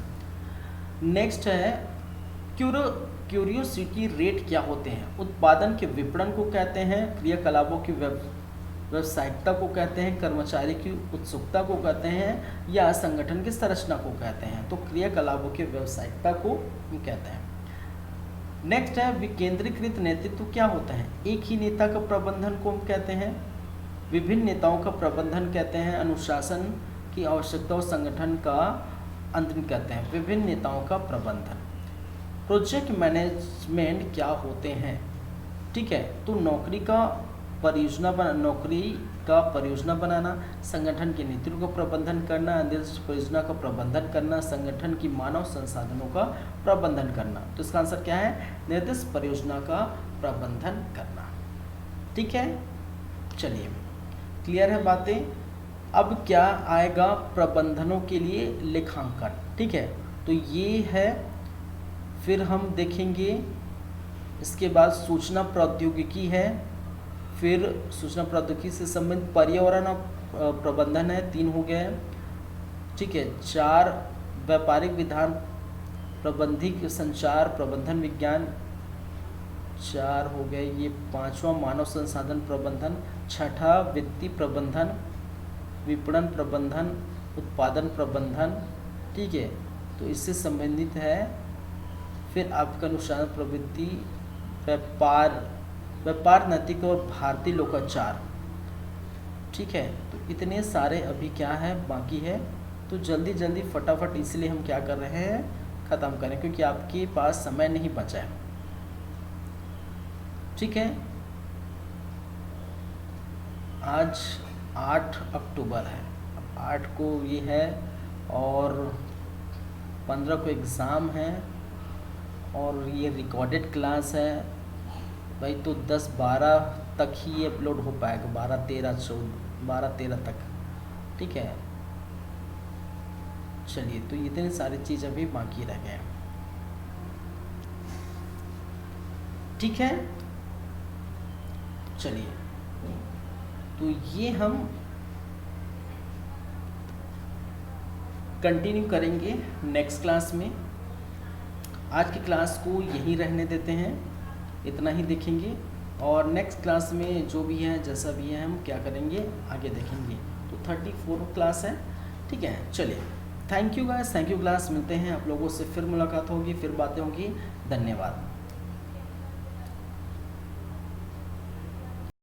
नेक्स्ट है, क्यूरियोसिटी रेट क्या होते हैं? उत्पादन के विपणन को कहते हैं, क्रियाकलापों की व्यावसायिकता को कहते हैं, कर्मचारी की उत्सुकता को कहते हैं, या संगठन की संरचना को कहते हैं। तो क्रियाकलापों की व्यावसायिकता को कहते हैं। नेक्स्ट है, विकेंद्रीकृत नेतृत्व क्या होता है? एक ही नेता का प्रबंधन को हम कहते हैं, विभिन्न नेताओं का प्रबंधन कहते हैं, अनुशासन की आवश्यकता और संगठन का अंतरण कहते हैं, विभिन्न नेताओं का प्रबंधन। प्रोजेक्ट मैनेजमेंट क्या होते हैं? ठीक है, तो नौकरी का नौकरी का परियोजना बनाना, संगठन की नीतियों का प्रबंधन करना, निर्दिष्ट परियोजना का प्रबंधन करना, संगठन की मानव संसाधनों का प्रबंधन करना। तो इसका आंसर क्या है? निर्दिष्ट परियोजना का प्रबंधन करना। ठीक है, चलिए क्लियर है बातें। अब क्या आएगा? प्रबंधनों के लिए लेखांकन। ठीक है, तो ये है। फिर हम देखेंगे इसके बाद सूचना प्रौद्योगिकी है, फिर सूचना प्रौद्योगिकी से संबंधित पर्यावरण और प्रबंधन है, 3 हो गए। ठीक है, 4 व्यापारिक विधान, प्रबंधिक संचार, प्रबंधन विज्ञान, 4 हो गए ये। 5वां मानव संसाधन प्रबंधन, 6ठा वित्तीय प्रबंधन, विपणन प्रबंधन, उत्पादन प्रबंधन। ठीक है, तो इससे संबंधित है। फिर आपका अनुशासन प्रवृत्ति, व्यापार नैतिक और भारतीय लोकाचार। ठीक है, तो इतने सारे अभी क्या है बाकी है। तो जल्दी जल्दी फटाफट इसलिए हम क्या कर रहे हैं, ख़त्म करें, क्योंकि आपके पास समय नहीं बचा है। ठीक है, आज 8 अक्टूबर है। अब 8 को ये है और 15 को एग्ज़ाम है और ये रिकॉर्डेड क्लास है भाई। तो 10-12 तक ही ये अपलोड हो पाएगा, 12-13 तक। ठीक है, चलिए, तो इतनी सारी चीज़ अभी बाकी रह गए। ठीक है, चलिए, तो ये हम कंटिन्यू करेंगे नेक्स्ट क्लास में। आज की क्लास को यहीं रहने देते हैं, इतना ही देखेंगे और नेक्स्ट क्लास में जो भी है जैसा भी है हम क्या करेंगे आगे देखेंगे। तो 34 क्लास है। ठीक है, चलिए, thank you guys, thank you class. मिलते हैं आप लोगों से, फिर मुलाकात होगी, फिर बातें होगी। धन्यवाद।